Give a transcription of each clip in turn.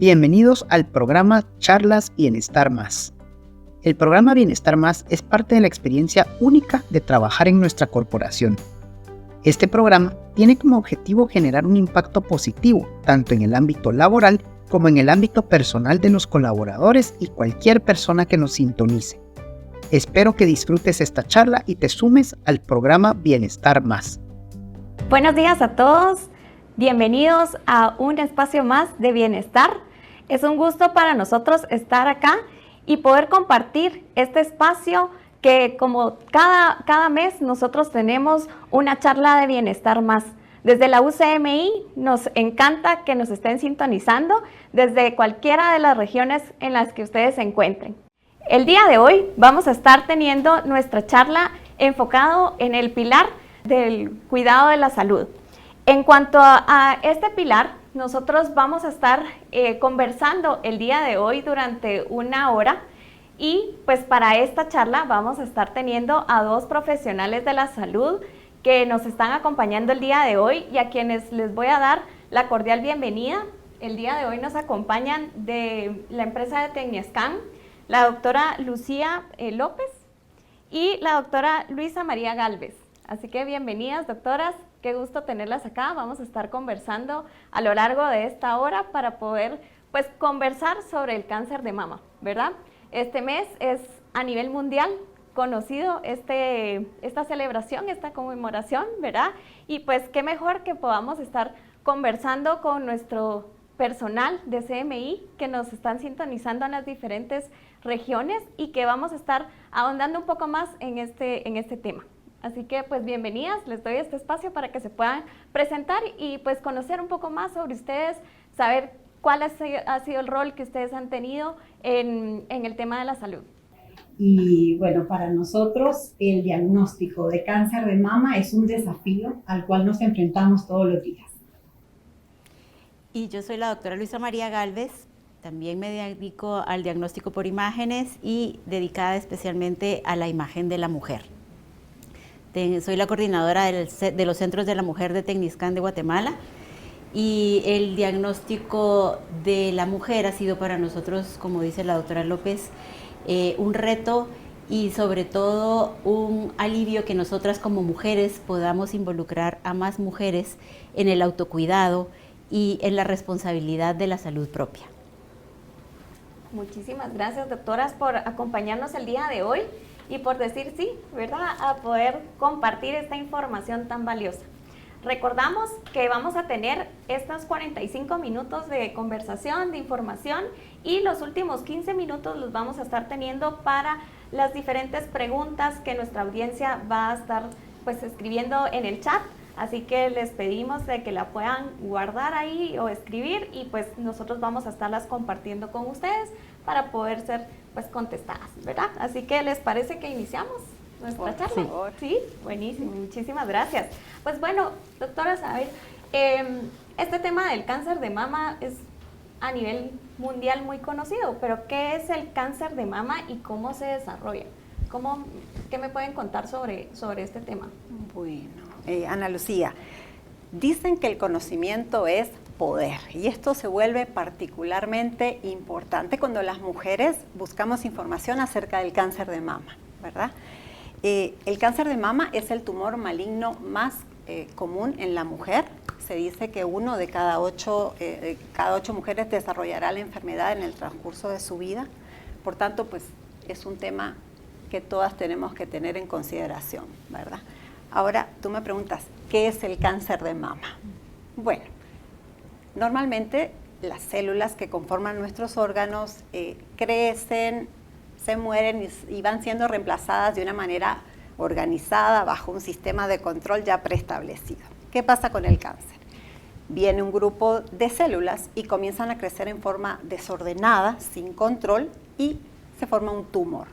Bienvenidos al programa Charlas Bienestar Más. El programa Bienestar Más es parte de la experiencia única de trabajar en nuestra corporación. Este programa tiene como objetivo generar un impacto positivo, tanto en el ámbito laboral como en el ámbito personal de los colaboradores y cualquier persona que nos sintonice. Espero que disfrutes esta charla y te sumes al programa Bienestar Más. Buenos días a todos, bienvenidos a un espacio más de bienestar. Es un gusto para nosotros estar acá y poder compartir este espacio que como cada mes nosotros tenemos una charla de bienestar más. Desde la UCMI nos encanta que nos estén sintonizando desde cualquiera de las regiones en las que ustedes se encuentren. El día de hoy vamos a estar teniendo nuestra charla enfocado en el pilar del cuidado de la salud. En cuanto a este pilar, nosotros vamos a estar conversando el día de hoy durante una hora y pues para esta charla vamos a estar teniendo a dos profesionales de la salud que nos están acompañando el día de hoy y a quienes les voy a dar la cordial bienvenida. El día de hoy nos acompañan de la empresa de Tecniascan, la doctora Lucía López y la doctora Luisa María Galvez. Así que bienvenidas, doctoras. Qué gusto tenerlas acá. Vamos a estar conversando a lo largo de esta hora para poder pues conversar sobre el cáncer de mama, ¿verdad? Este mes es a nivel mundial conocido esta celebración, esta conmemoración, ¿verdad? Y pues qué mejor que podamos estar conversando con nuestro personal de CMI que nos están sintonizando en las diferentes regiones y que vamos a estar ahondando un poco más en este tema. Así que pues bienvenidas, les doy este espacio para que se puedan presentar y pues conocer un poco más sobre ustedes, saber cuál ha sido el rol que ustedes han tenido en el tema de la salud. Y bueno, para nosotros el diagnóstico de cáncer de mama es un desafío al cual nos enfrentamos todos los días. Y yo soy la doctora Luisa María Galvez, también me dedico al diagnóstico por imágenes y dedicada especialmente a la imagen de la mujer. Soy la coordinadora de los Centros de la Mujer de Tecniascan de Guatemala y el diagnóstico de la mujer ha sido para nosotros, como dice la doctora López, un reto y sobre todo un alivio que nosotras como mujeres podamos involucrar a más mujeres en el autocuidado y en la responsabilidad de la salud propia. Muchísimas gracias, doctoras, por acompañarnos el día de hoy y por decir sí, ¿verdad?, a poder compartir esta información tan valiosa. Recordamos que vamos a tener estos 45 minutos de conversación, de información y los últimos 15 minutos los vamos a estar teniendo para las diferentes preguntas que nuestra audiencia va a estar pues escribiendo en el chat. Así que les pedimos de que la puedan guardar ahí o escribir y pues nosotros vamos a estarlas compartiendo con ustedes para poder ser pues contestadas, ¿verdad? Así que ¿les parece que iniciamos nuestra charla? Sí, buenísimo, muchísimas gracias. Pues bueno, doctoras, a ver, este tema del cáncer de mama es a nivel mundial muy conocido, pero ¿qué es el cáncer de mama y cómo se desarrolla? ¿Qué me pueden contar sobre este tema? Bueno, Ana Lucía, dicen que el conocimiento es poder y esto se vuelve particularmente importante cuando las mujeres buscamos información acerca del cáncer de mama, ¿verdad? El cáncer de mama es el tumor maligno más común en la mujer. Se dice que 1 de cada 8 mujeres desarrollará la enfermedad en el transcurso de su vida. Por tanto, pues es un tema que todas tenemos que tener en consideración, ¿verdad? Ahora, tú me preguntas, ¿qué es el cáncer de mama? Bueno, normalmente las células que conforman nuestros órganos crecen, se mueren y van siendo reemplazadas de una manera organizada bajo un sistema de control ya preestablecido. ¿Qué pasa con el cáncer? Viene un grupo de células y comienzan a crecer en forma desordenada, sin control, y se forma un tumor.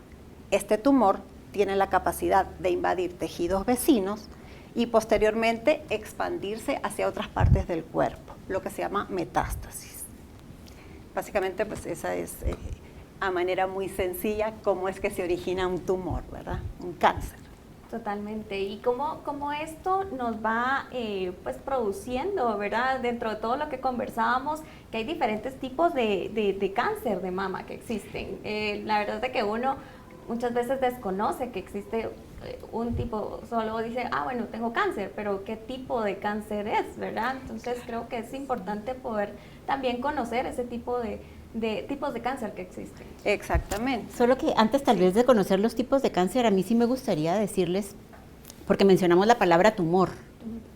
Este tumor tiene la capacidad de invadir tejidos vecinos y posteriormente expandirse hacia otras partes del cuerpo, lo que se llama metástasis. Básicamente, pues esa es a manera muy sencilla cómo es que se origina un tumor, ¿verdad? Un cáncer. Totalmente. Y cómo esto nos va pues produciendo, ¿verdad? Dentro de todo lo que conversábamos, que hay diferentes tipos de cáncer de mama que existen. La verdad es de que uno muchas veces desconoce que existe un tipo, solo dice, bueno, tengo cáncer, pero ¿qué tipo de cáncer es, verdad? Entonces creo que es importante poder también conocer ese tipo de tipos de cáncer que existen. Exactamente. Solo que antes tal vez de conocer los tipos de cáncer, a mí sí me gustaría decirles, porque mencionamos la palabra tumor,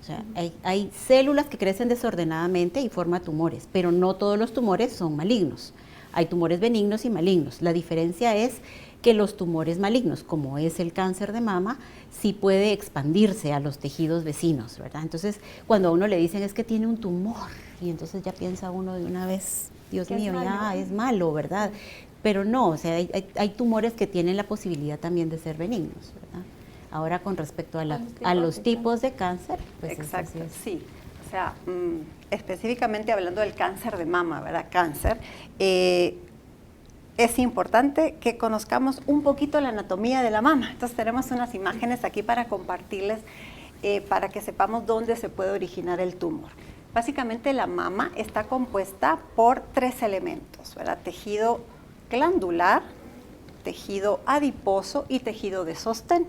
o sea, hay células que crecen desordenadamente y forman tumores, pero no todos los tumores son malignos. Hay tumores benignos y malignos. La diferencia es que los tumores malignos, como es el cáncer de mama, sí puede expandirse a los tejidos vecinos, ¿verdad? Entonces, cuando a uno le dicen es que tiene un tumor, y entonces ya piensa uno de una vez, Dios mío, ya es malo, ¿verdad? Pero no, o sea, hay tumores que tienen la posibilidad también de ser benignos, ¿verdad? Ahora, con respecto a los tipos de cáncer, pues exacto, sí. O sea, específicamente hablando del cáncer de mama, ¿verdad? Cáncer, es importante que conozcamos un poquito la anatomía de la mama. Entonces tenemos unas imágenes aquí para compartirles, para que sepamos dónde se puede originar el tumor. Básicamente la mama está compuesta por 3 elementos, ¿verdad? Tejido glandular, tejido adiposo y tejido de sostén.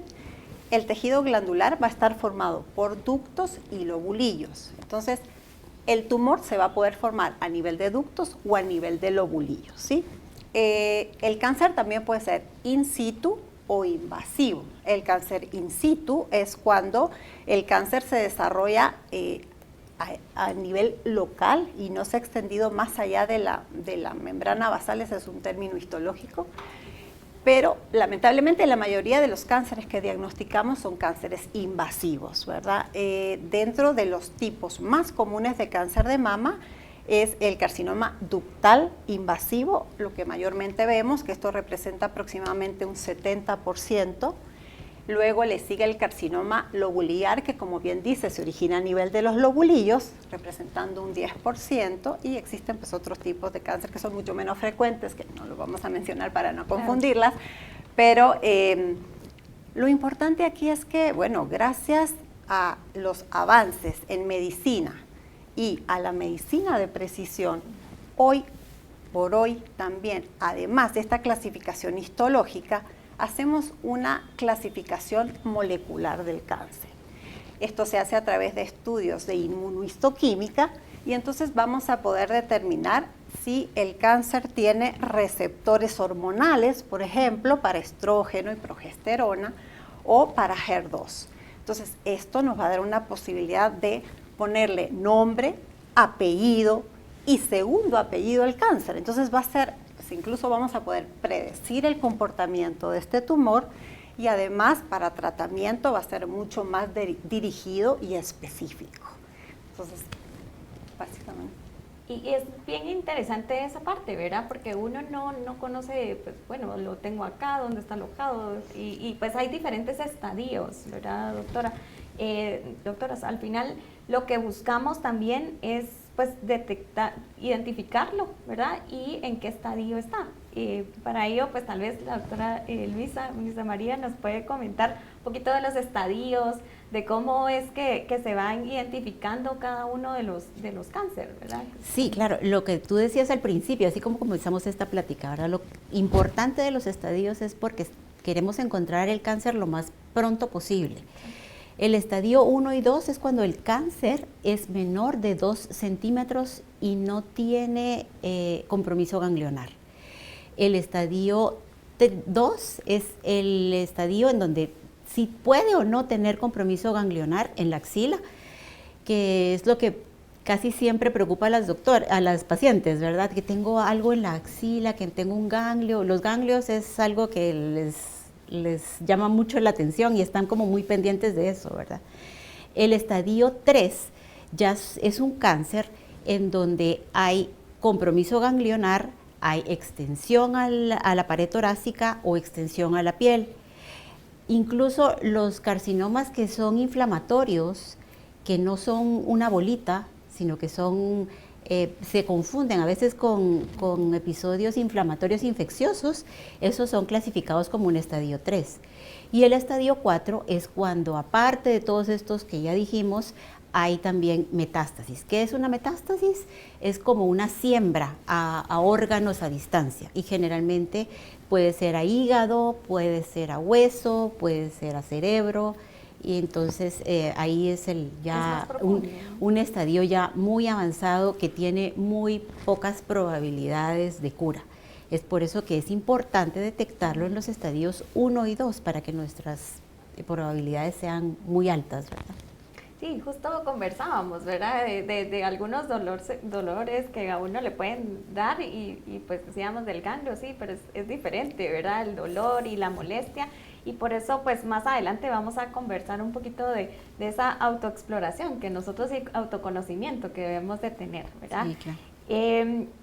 El tejido glandular va a estar formado por ductos y lobulillos. Entonces, el tumor se va a poder formar a nivel de ductos o a nivel de lobulillos, ¿sí? El cáncer también puede ser in situ o invasivo. El cáncer in situ es cuando el cáncer se desarrolla a nivel local y no se ha extendido más allá de la membrana basal. Ese es un término histológico. Pero lamentablemente la mayoría de los cánceres que diagnosticamos son cánceres invasivos, ¿verdad? Dentro de los tipos más comunes de cáncer de mama es el carcinoma ductal invasivo, lo que mayormente vemos, que esto representa aproximadamente un 70%. Luego le sigue el carcinoma lobular, que como bien dice, se origina a nivel de los lobulillos, representando un 10%, y existen pues otros tipos de cáncer que son mucho menos frecuentes, que no los vamos a mencionar para no confundirlas, pero lo importante aquí es que, bueno, gracias a los avances en medicina y a la medicina de precisión, hoy por hoy también, además de esta clasificación histológica, hacemos una clasificación molecular del cáncer. Esto se hace a través de estudios de inmunohistoquímica y entonces vamos a poder determinar si el cáncer tiene receptores hormonales, por ejemplo, para estrógeno y progesterona o para HER2. Entonces, esto nos va a dar una posibilidad de ponerle nombre, apellido y segundo apellido al cáncer. Entonces va a ser, incluso vamos a poder predecir el comportamiento de este tumor y además para tratamiento va a ser mucho más dirigido y específico. Entonces, básicamente. Y es bien interesante esa parte, ¿verdad? Porque uno no conoce, pues bueno, lo tengo acá, dónde está alojado, y pues hay diferentes estadios, ¿verdad, doctora? Doctoras, al final lo que buscamos también es pues detectar, identificarlo, ¿verdad? Y en qué estadio está. Para ello, pues tal vez la doctora Luisa María nos puede comentar un poquito de los estadios, de cómo es que se van identificando cada uno de los cánceres, ¿verdad? Sí, claro, lo que tú decías al principio, así como comenzamos esta plática, ¿verdad? Lo importante de los estadios es porque queremos encontrar el cáncer lo más pronto posible. El estadio 1 y 2 es cuando el cáncer es menor de 2 centímetros y no tiene compromiso ganglionar. El estadio 2 es el estadio en donde sí puede o no tener compromiso ganglionar en la axila, que es lo que casi siempre preocupa a las pacientes, ¿verdad? Que tengo algo en la axila, que tengo un ganglio. Los ganglios es algo que les llama mucho la atención y están como muy pendientes de eso, ¿verdad? El estadio 3 ya es un cáncer en donde hay compromiso ganglionar, hay extensión a la pared torácica o extensión a la piel. Incluso los carcinomas que son inflamatorios, que no son una bolita, sino que son se confunden a veces con episodios inflamatorios infecciosos. Esos son clasificados como un estadio 3. Y el estadio 4 es cuando, aparte de todos estos que ya dijimos, hay también metástasis. ¿Qué es una metástasis? Es como una siembra a órganos a distancia, y generalmente puede ser a hígado, puede ser a hueso, puede ser a cerebro, y entonces ahí es un estadio ya muy avanzado que tiene muy pocas probabilidades de cura. Es por eso que es importante detectarlo en los estadios 1 y 2 para que nuestras probabilidades sean muy altas, ¿verdad? Sí, justo conversábamos, ¿verdad? De algunos dolores que a uno le pueden dar y pues decíamos del ganglio, sí, pero es diferente, ¿verdad? El dolor y la molestia, y por eso pues más adelante vamos a conversar un poquito de esa autoexploración que nosotros y autoconocimiento que debemos de tener, ¿verdad? Sí, claro.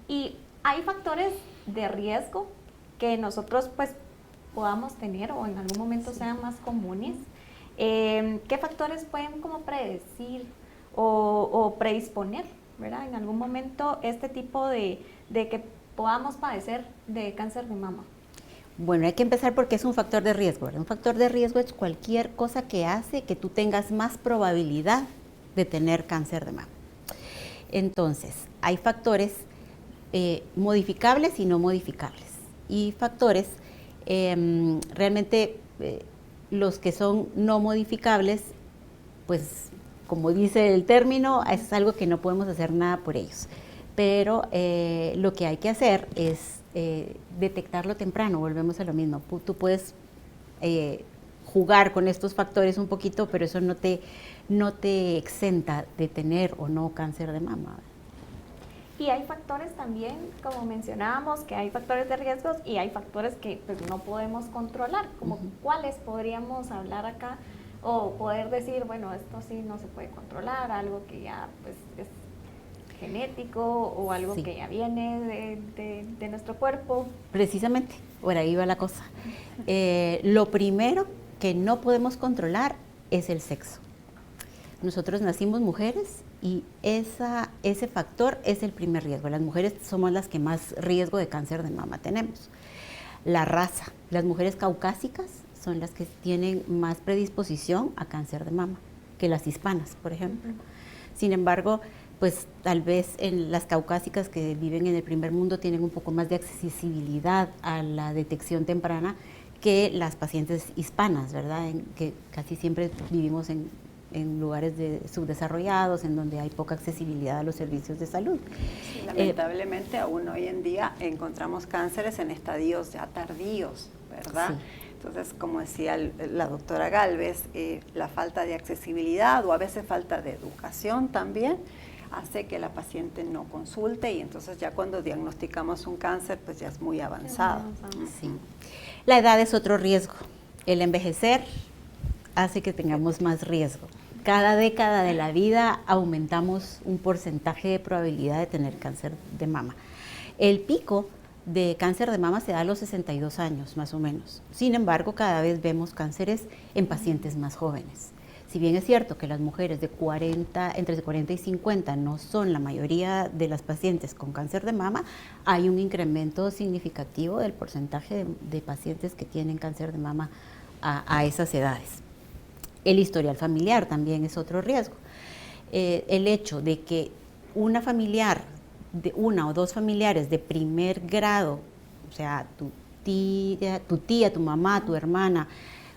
Y hay factores de riesgo que nosotros pues podamos tener o en algún momento sean más comunes. ¿Qué factores pueden como predecir o predisponer, ¿verdad? En algún momento este tipo de que podamos padecer de cáncer de mama. Bueno, hay que empezar porque es un factor de riesgo, ¿verdad? Un factor de riesgo es cualquier cosa que hace que tú tengas más probabilidad de tener cáncer de mama. Entonces, hay factores modificables y no modificables. Y factores realmente los que son no modificables, pues como dice el término, es algo que no podemos hacer nada por ellos. Pero lo que hay que hacer es detectarlo temprano, volvemos a lo mismo. Tú puedes jugar con estos factores un poquito, pero eso no te exenta de tener o no cáncer de mama. Y hay factores también, como mencionábamos, que hay factores de riesgos y hay factores que pues, no podemos controlar, como cuáles podríamos hablar acá o poder decir, bueno, esto sí no se puede controlar, algo que ya pues, es genético o algo que ya viene de nuestro cuerpo. Precisamente, por ahí va la cosa. Lo primero que no podemos controlar es el sexo. Nosotros nacimos mujeres y ese factor es el primer riesgo. Las mujeres somos las que más riesgo de cáncer de mama tenemos. La raza, las mujeres caucásicas son las que tienen más predisposición a cáncer de mama que las hispanas, por ejemplo. Sin embargo, pues tal vez en las caucásicas que viven en el primer mundo tienen un poco más de accesibilidad a la detección temprana que las pacientes hispanas, ¿verdad? Que casi siempre vivimos en lugares subdesarrollados, en donde hay poca accesibilidad a los servicios de salud. Sí, lamentablemente aún hoy en día encontramos cánceres en estadios ya tardíos, ¿verdad? Sí. Entonces, como decía la doctora Galvez, la falta de accesibilidad o a veces falta de educación también hace que la paciente no consulte, y entonces ya cuando diagnosticamos un cáncer, pues ya es muy avanzado. Sí. La edad es otro riesgo. El envejecer hace que tengamos más riesgo. Cada década de la vida aumentamos un porcentaje de probabilidad de tener cáncer de mama. El pico de cáncer de mama se da a los 62 años, más o menos. Sin embargo, cada vez vemos cánceres en pacientes más jóvenes. Si bien es cierto que las mujeres entre 40 y 50 no son la mayoría de las pacientes con cáncer de mama, hay un incremento significativo del porcentaje de pacientes que tienen cáncer de mama a esas edades. El historial familiar también es otro riesgo. El hecho de que una o dos familiares de primer grado, o sea, tu tía, tu mamá, tu hermana,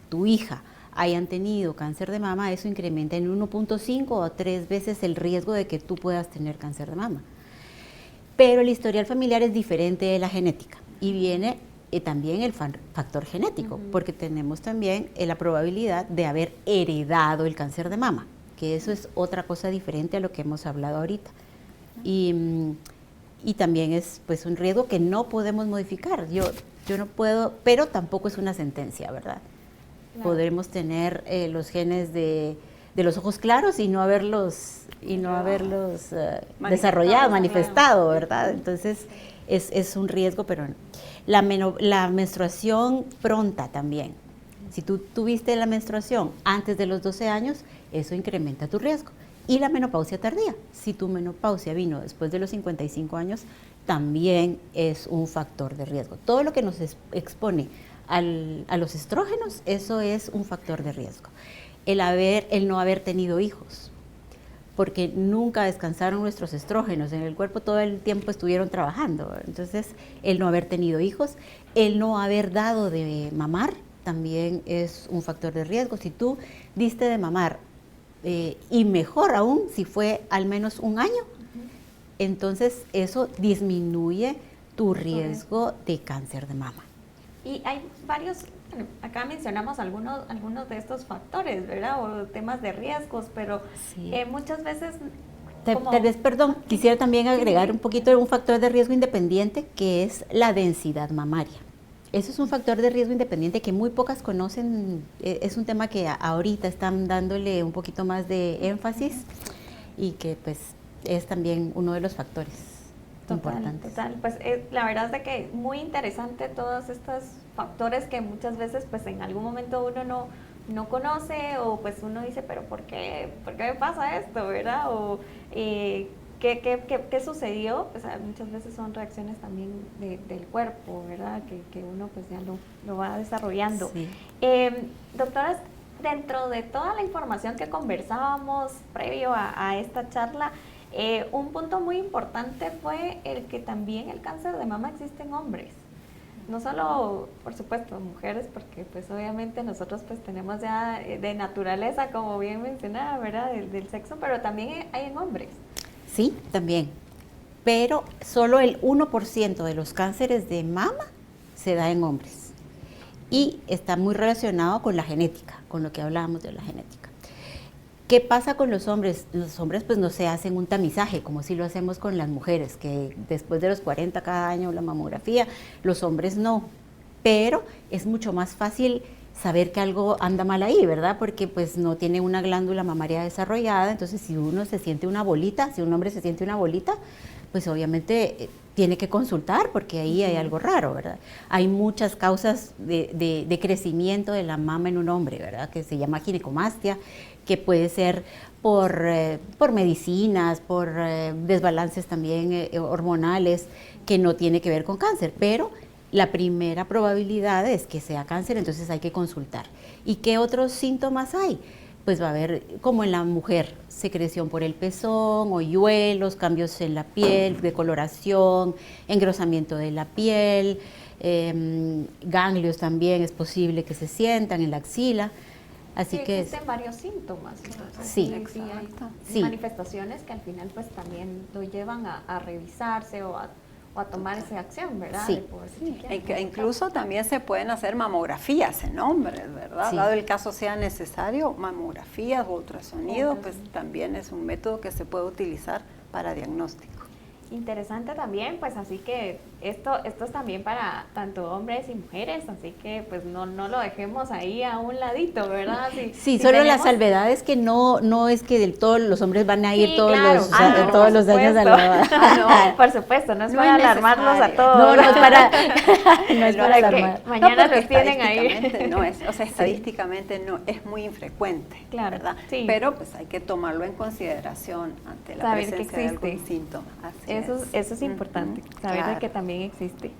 tu hija, hayan tenido cáncer de mama, eso incrementa en 1.5 o 3 veces el riesgo de que tú puedas tener cáncer de mama. Pero el historial familiar es diferente de la genética y viene también el factor genético, porque tenemos también la probabilidad de haber heredado el cáncer de mama, que eso es otra cosa diferente a lo que hemos hablado ahorita. Y también es pues un riesgo que no podemos modificar. Yo no puedo, pero tampoco es una sentencia, ¿verdad? Claro. Podremos tener los genes de los ojos claros y no haberlos desarrollado, manifestado, ¿verdad? Entonces es un riesgo, pero la menstruación pronta también. Si tú tuviste la menstruación antes de los 12 años, eso incrementa tu riesgo. Y la menopausia tardía. Si tu menopausia vino después de los 55 años, también es un factor de riesgo. Todo lo que nos expone a los estrógenos, eso es un factor de riesgo. El no haber tenido hijos, porque nunca descansaron nuestros estrógenos en el cuerpo, todo el tiempo estuvieron trabajando. Entonces, el no haber tenido hijos, el no haber dado de mamar, también es un factor de riesgo. Si tú diste de mamar, y mejor aún si fue al menos un año, entonces eso disminuye tu riesgo de cáncer de mama. Y hay varios, bueno, acá mencionamos algunos de estos factores, ¿verdad? O temas de riesgos, pero Sí. Muchas veces... Tal vez, perdón, quisiera también agregar un poquito de un factor de riesgo independiente, que es la densidad mamaria. Eso es un factor de riesgo independiente que muy pocas conocen. Es un tema que ahorita están dándole un poquito más de énfasis y que pues es también uno de los factores importantes. Total, pues la verdad es de que muy interesante todos estos factores que muchas veces pues en algún momento uno no conoce, o pues uno dice, pero ¿por qué me pasa esto, verdad? O ¿qué sucedió? Pues muchas veces son reacciones también del cuerpo, ¿verdad? Que uno pues ya lo va desarrollando. Sí. Doctoras, dentro de toda la información que conversábamos previo a esta charla, un punto muy importante fue el que también el cáncer de mama existe en hombres. No solo, por supuesto, mujeres, porque pues obviamente nosotros pues tenemos ya de naturaleza, como bien mencionaba, ¿verdad? Del sexo, pero también hay en hombres. Sí, también. Pero solo el 1% de los cánceres de mama se da en hombres. Y está muy relacionado con la genética, con lo que hablábamos de la genética. ¿Qué pasa con los hombres? Los hombres pues no se hacen un tamizaje, como si lo hacemos con las mujeres, que después de los 40 cada año la mamografía, los hombres no. Pero es mucho más fácil saber que algo anda mal ahí, ¿verdad? Porque pues no tiene una glándula mamaria desarrollada, entonces si uno se siente una bolita, si un hombre se siente una bolita, pues obviamente tiene que consultar porque ahí hay algo raro, ¿verdad? Hay muchas causas de crecimiento de la mama en un hombre, ¿verdad? Que se llama ginecomastia, que puede ser por medicinas, por desbalances también hormonales, que no tiene que ver con cáncer, pero la primera probabilidad es que sea cáncer, entonces hay que consultar. ¿Y qué otros síntomas hay? Pues va a haber, como en la mujer, secreción por el pezón, hoyuelos, cambios en la piel, decoloración, engrosamiento de la piel, ganglios también es posible que se sientan en la axila. Así que existen varios síntomas. Entonces, sí, hay manifestaciones que al final pues también lo llevan a revisarse o a tomar esa acción, ¿verdad? Sí. Incluso también se pueden hacer mamografías en hombres, ¿verdad? Sí. Dado el caso sea necesario, mamografías o ultrasonido, pues también es un método que se puede utilizar para diagnóstico. Interesante también, pues así que esto es también para tanto hombres y mujeres, así que pues no lo dejemos ahí a un ladito, ¿verdad? Sí, solo la salvedad es que no es que todos los hombres van a ir sí, todos claro. todos los años a la... No, por supuesto, no es para alarmarlos a todos. No es para alarmar. Mañana los tienen ahí. No es, o sea, estadísticamente no es muy infrecuente, claro, ¿verdad? Sí. Pero pues hay que tomarlo en consideración ante la saber presencia de algún síntoma. Eso es importante, saber claro. que también existe.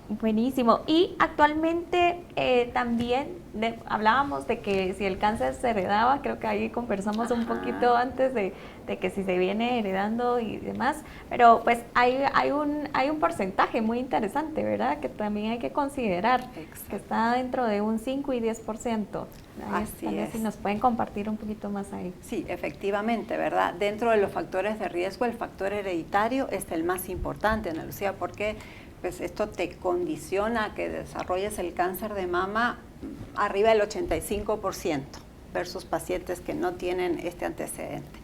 Buenísimo. Y actualmente también hablábamos de que si el cáncer se heredaba, creo que ahí conversamos un poquito antes de que si se viene heredando y demás, pero pues hay un porcentaje muy interesante, ¿verdad? Que también hay que considerar, que está dentro de un 5 y 10%. Así tal vez es. si nos pueden compartir un poquito más ahí. Sí, efectivamente, ¿verdad? Dentro de los factores de riesgo, el factor hereditario es el más importante, Ana Lucía, porque pues esto te condiciona a que desarrolles el cáncer de mama arriba del 85% versus pacientes que no tienen este antecedente.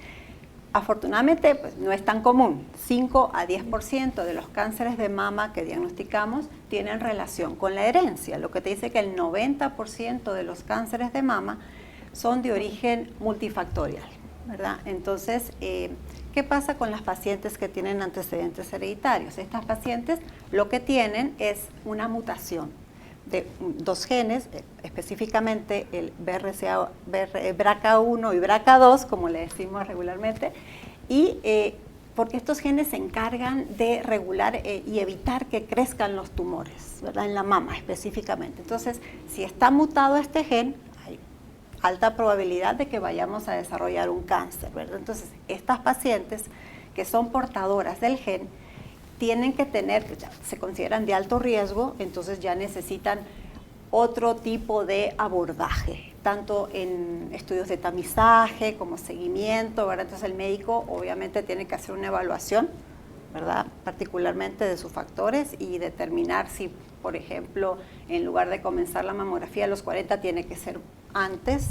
Afortunadamente, pues no es tan común. 5 a 10% de los cánceres de mama que diagnosticamos tienen relación con la herencia, lo que te dice que el 90% de los cánceres de mama son de origen multifactorial, ¿verdad? Entonces, ¿qué pasa con las pacientes que tienen antecedentes hereditarios? Estas pacientes lo que tienen es una mutación. de dos genes, específicamente el BRCA1 y BRCA2, como le decimos regularmente, y porque estos genes se encargan de regular y evitar que crezcan los tumores, ¿verdad? En la mama específicamente. Entonces, si está mutado este gen, hay alta probabilidad de que vayamos a desarrollar un cáncer, ¿verdad? Entonces, estas pacientes que son portadoras del gen tienen que tener, se consideran de alto riesgo, entonces ya necesitan otro tipo de abordaje, tanto en estudios de tamizaje como seguimiento, ¿verdad? Entonces el médico obviamente tiene que hacer una evaluación, ¿verdad? Particularmente de sus factores y determinar si, por ejemplo, en lugar de comenzar la mamografía a los 40, tiene que ser antes,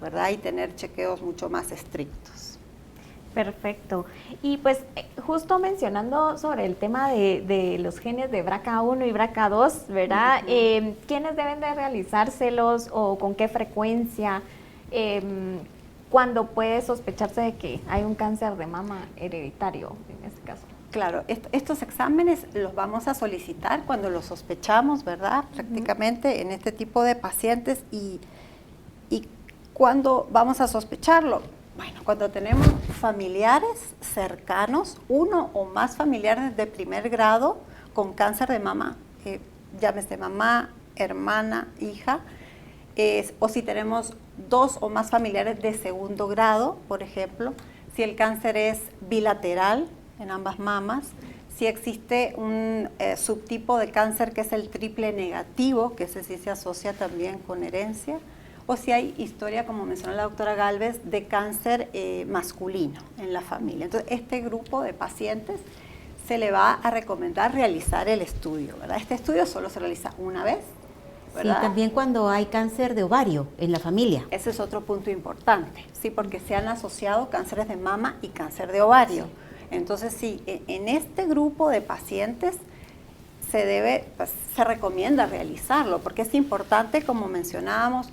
¿verdad? Y tener chequeos mucho más estrictos. Perfecto. Y pues justo mencionando sobre el tema de los genes de BRCA1 y BRCA2, ¿verdad? ¿Quiénes deben de realizárselos o con qué frecuencia? ¿Cuándo puede sospecharse de que hay un cáncer de mama hereditario en este caso? Claro, estos exámenes los vamos a solicitar cuando los sospechamos, ¿verdad? Prácticamente en este tipo de pacientes. ¿Y cuándo vamos a sospecharlo? Bueno, cuando tenemos familiares cercanos, uno o más familiares de primer grado con cáncer de mama, llámese mamá, hermana, hija, o si tenemos dos o más familiares de segundo grado, por ejemplo, si el cáncer es bilateral en ambas mamas, si existe un subtipo de cáncer que es el triple negativo, que ese sí se asocia también con herencia, o si hay historia, como mencionó la doctora Galvez, de cáncer masculino en la familia. Entonces, este grupo de pacientes se le va a recomendar realizar el estudio, ¿verdad? Este estudio solo se realiza una vez, ¿verdad? Sí, también cuando hay cáncer de ovario en la familia. Ese es otro punto importante, sí, porque se han asociado cánceres de mama y cáncer de ovario. Sí. Entonces, sí, en este grupo de pacientes se recomienda realizarlo, porque es importante, como mencionábamos.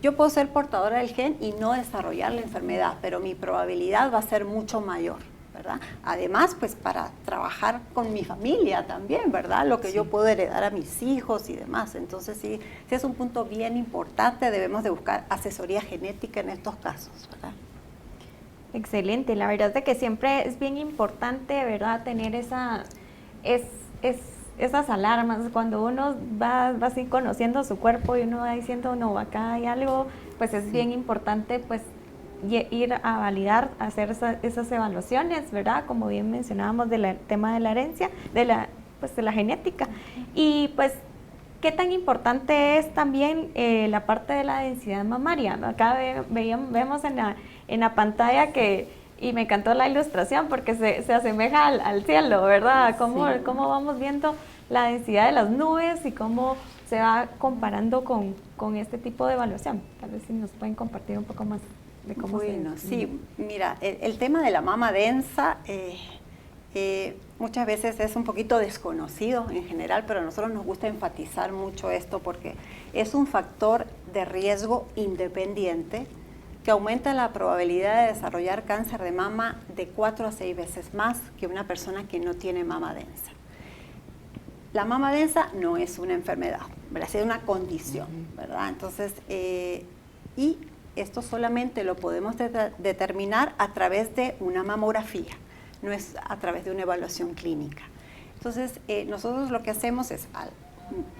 Yo puedo ser portadora del gen y no desarrollar la enfermedad, pero mi probabilidad va a ser mucho mayor, ¿verdad? Además, pues para trabajar con mi familia también, ¿verdad? Lo que yo puedo heredar a mis hijos y demás. Entonces, sí es un punto bien importante, debemos de buscar asesoría genética en estos casos, ¿verdad? Excelente, la verdad es de que siempre es bien importante, ¿verdad? Tener esas alarmas, cuando uno va así conociendo su cuerpo y uno va diciendo, no, acá hay algo, pues es bien importante pues ir a validar, hacer esas evaluaciones, ¿verdad? Como bien mencionábamos del tema de la herencia, de la genética. Y pues, ¿qué tan importante es también la parte de la densidad mamaria? Acá vemos en la pantalla y me encantó la ilustración porque se asemeja al cielo, ¿verdad? Cómo vamos viendo la densidad de las nubes y cómo se va comparando con este tipo de evaluación. Tal vez si nos pueden compartir un poco más de cómo sí, mira, el tema de la mama densa muchas veces es un poquito desconocido en general, pero a nosotros nos gusta enfatizar mucho esto porque es un factor de riesgo independiente que aumenta la probabilidad de desarrollar cáncer de mama de 4 a 6 veces más que una persona que no tiene mama densa. La mama densa no es una enfermedad, ¿verdad? Es una condición, ¿verdad? Entonces, y esto solamente lo podemos determinar a través de una mamografía, no es a través de una evaluación clínica. Entonces, nosotros lo que hacemos es, al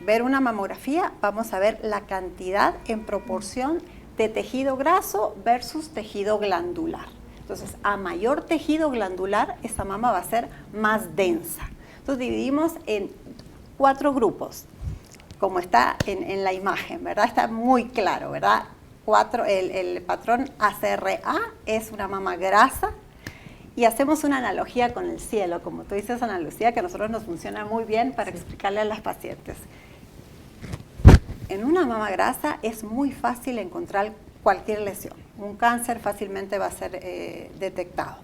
ver una mamografía, vamos a ver la cantidad en proporción de tejido graso versus tejido glandular. Entonces, a mayor tejido glandular, esa mama va a ser más densa. Entonces, dividimos en 4 grupos, como está en la imagen, ¿verdad? Está muy claro, ¿verdad? El patrón ACRA es una mama grasa y hacemos una analogía con el cielo, como tú dices, Ana Lucía, que a nosotros nos funciona muy bien para explicarle a las pacientes. En una mama grasa es muy fácil encontrar cualquier lesión. Un cáncer fácilmente va a ser detectado.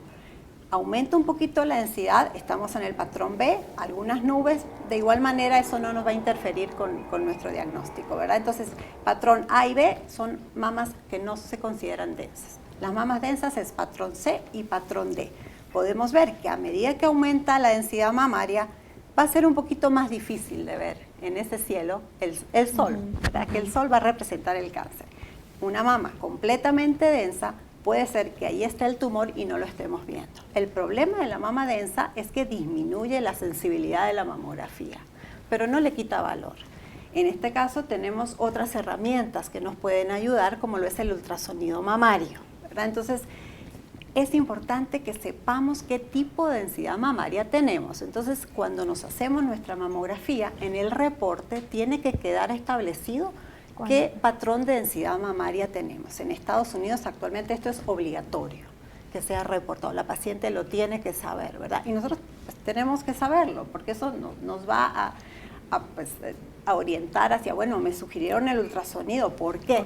Aumenta un poquito la densidad, estamos en el patrón B, algunas nubes, de igual manera eso no nos va a interferir con nuestro diagnóstico, ¿verdad? Entonces, patrón A y B son mamas que no se consideran densas. Las mamas densas es patrón C y patrón D. Podemos ver que a medida que aumenta la densidad mamaria, va a ser un poquito más difícil de ver en ese cielo el sol, ¿verdad? Que el sol va a representar el cáncer. Una mama completamente densa, puede ser que ahí esté el tumor y no lo estemos viendo. El problema de la mama densa es que disminuye la sensibilidad de la mamografía, pero no le quita valor. En este caso tenemos otras herramientas que nos pueden ayudar, como lo es el ultrasonido mamario, ¿verdad? Entonces, es importante que sepamos qué tipo de densidad mamaria tenemos. Entonces, cuando nos hacemos nuestra mamografía, en el reporte tiene que quedar establecido qué patrón de densidad mamaria tenemos. En Estados Unidos actualmente esto es obligatorio, que sea reportado. La paciente lo tiene que saber, ¿verdad? Y nosotros pues, tenemos que saberlo, porque eso nos va a orientar hacia, bueno, me sugirieron el ultrasonido, ¿por qué?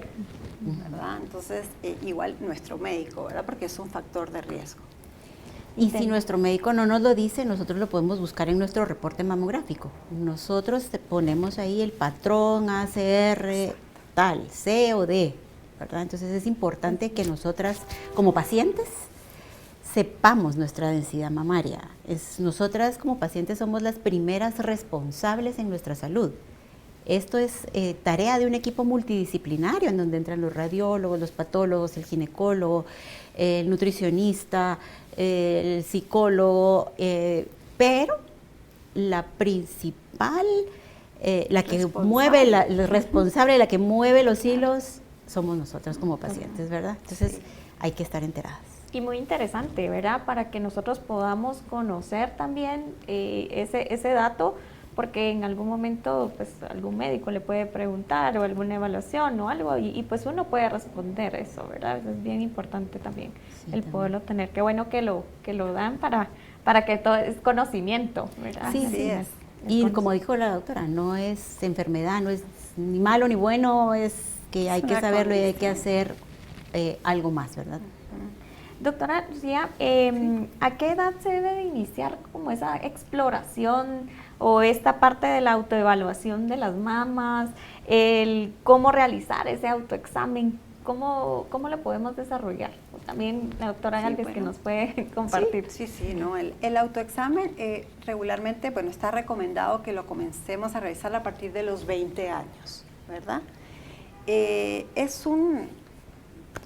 ¿Verdad? Entonces, igual nuestro médico, ¿verdad? Porque es un factor de riesgo. Y si nuestro médico no nos lo dice, nosotros lo podemos buscar en nuestro reporte mamográfico. Nosotros ponemos ahí el patrón ACR tal, C o D, ¿verdad? Entonces es importante que nosotras, como pacientes, sepamos nuestra densidad mamaria. Nosotras como pacientes somos las primeras responsables en nuestra salud. Esto es tarea de un equipo multidisciplinario en donde entran los radiólogos, los patólogos, el ginecólogo, el nutricionista, el psicólogo, pero la principal, la que mueve, la responsable, la que mueve los hilos, somos nosotras como pacientes, ¿verdad? Entonces hay que estar enteradas. Y muy interesante, ¿verdad? Para que nosotros podamos conocer también ese dato, porque en algún momento pues algún médico le puede preguntar o alguna evaluación o algo y pues uno puede responder eso, ¿verdad? Eso es bien importante también, el poderlo tener. Qué bueno que lo dan para que todo es conocimiento, ¿verdad? Sí, sí es. Y como dijo la doctora, no es enfermedad, no es ni malo ni bueno, es que hay que saberlo y hay que hacer algo más, ¿verdad? Doctora Lucía, ¿a qué edad se debe de iniciar como esa exploración o esta parte de la autoevaluación de las mamas, el cómo realizar ese autoexamen? ¿Cómo lo podemos desarrollar? También la doctora Galvez, bueno, que nos puede compartir. Sí, no, el autoexamen regularmente, bueno, está recomendado que lo comencemos a realizar a partir de los 20 años, ¿verdad? Es un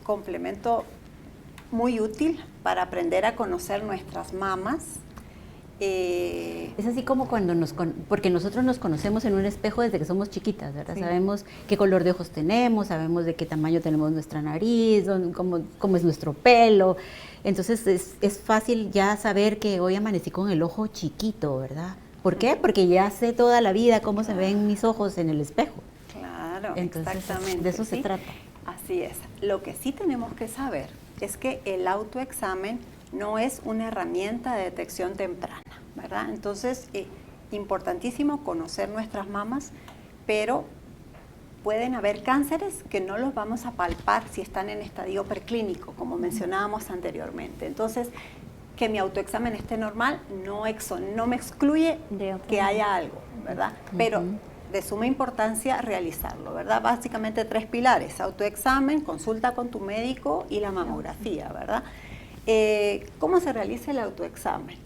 complemento muy útil para aprender a conocer nuestras mamas. Es así como cuando porque nosotros nos conocemos en un espejo desde que somos chiquitas, ¿verdad? Sí. Sabemos qué color de ojos tenemos, sabemos de qué tamaño tenemos nuestra nariz, cómo es nuestro pelo. Entonces es fácil ya saber que hoy amanecí con el ojo chiquito, ¿verdad? ¿Por qué? Porque ya sé toda la vida cómo se ven mis ojos en el espejo. Claro, entonces, exactamente. De eso se trata. Así es. Lo que sí tenemos que saber es que el autoexamen no es una herramienta de detección temprana, ¿verdad? Entonces, importantísimo conocer nuestras mamas, pero pueden haber cánceres que no los vamos a palpar si están en estadio preclínico, como mencionábamos anteriormente. Entonces, que mi autoexamen esté normal no me excluye que haya algo, ¿verdad? Pero de suma importancia realizarlo, ¿verdad? Básicamente 3 pilares: autoexamen, consulta con tu médico y la mamografía, ¿verdad? ¿Cómo se realiza el autoexamen?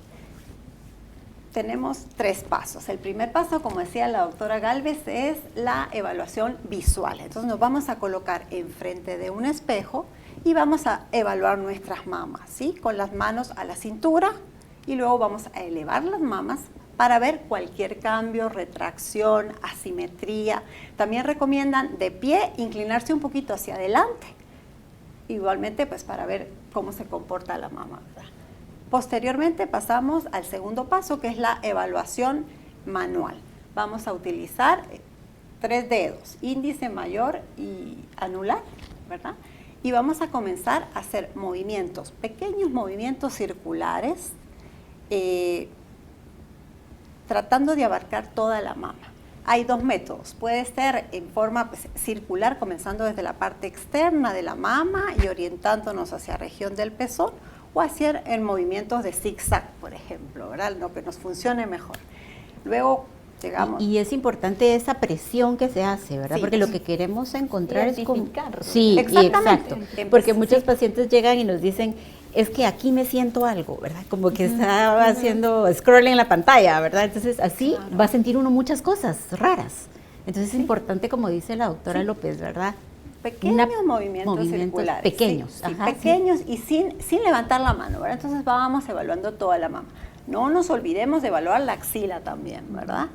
Tenemos 3 pasos. El primer paso, como decía la doctora Galvez, es la evaluación visual. Entonces nos vamos a colocar enfrente de un espejo y vamos a evaluar nuestras mamas, ¿sí? Con las manos a la cintura, y luego vamos a elevar las mamas para ver cualquier cambio, retracción, asimetría. También recomiendan de pie inclinarse un poquito hacia adelante, igualmente pues para ver cómo se comporta la mama, ¿verdad? Posteriormente pasamos al segundo paso, que es la evaluación manual. Vamos a utilizar 3 dedos, índice, mayor y anular, ¿verdad? Y vamos a comenzar a hacer movimientos, pequeños movimientos circulares, tratando de abarcar toda la mama. Hay 2 métodos. Puede ser en forma circular, comenzando desde la parte externa de la mama y orientándonos hacia la región del pezón, o hacer en movimientos de zigzag, por ejemplo, ¿verdad? Lo que nos funcione mejor. Luego llegamos. Y es importante esa presión que se hace, ¿verdad? Sí, porque lo que queremos encontrar es como... Sí, exacto. Porque muchos pacientes llegan y nos dicen, es que aquí me siento algo, ¿verdad? Como que estaba haciendo scroll en la pantalla, ¿verdad? Entonces así va a sentir uno muchas cosas raras. Entonces es importante, como dice la doctora López, ¿verdad? Pequeños movimientos circulares. Pequeños. Sí, pequeños y sin levantar la mano, ¿verdad? Entonces vamos evaluando toda la mama. No nos olvidemos de evaluar la axila también, ¿verdad?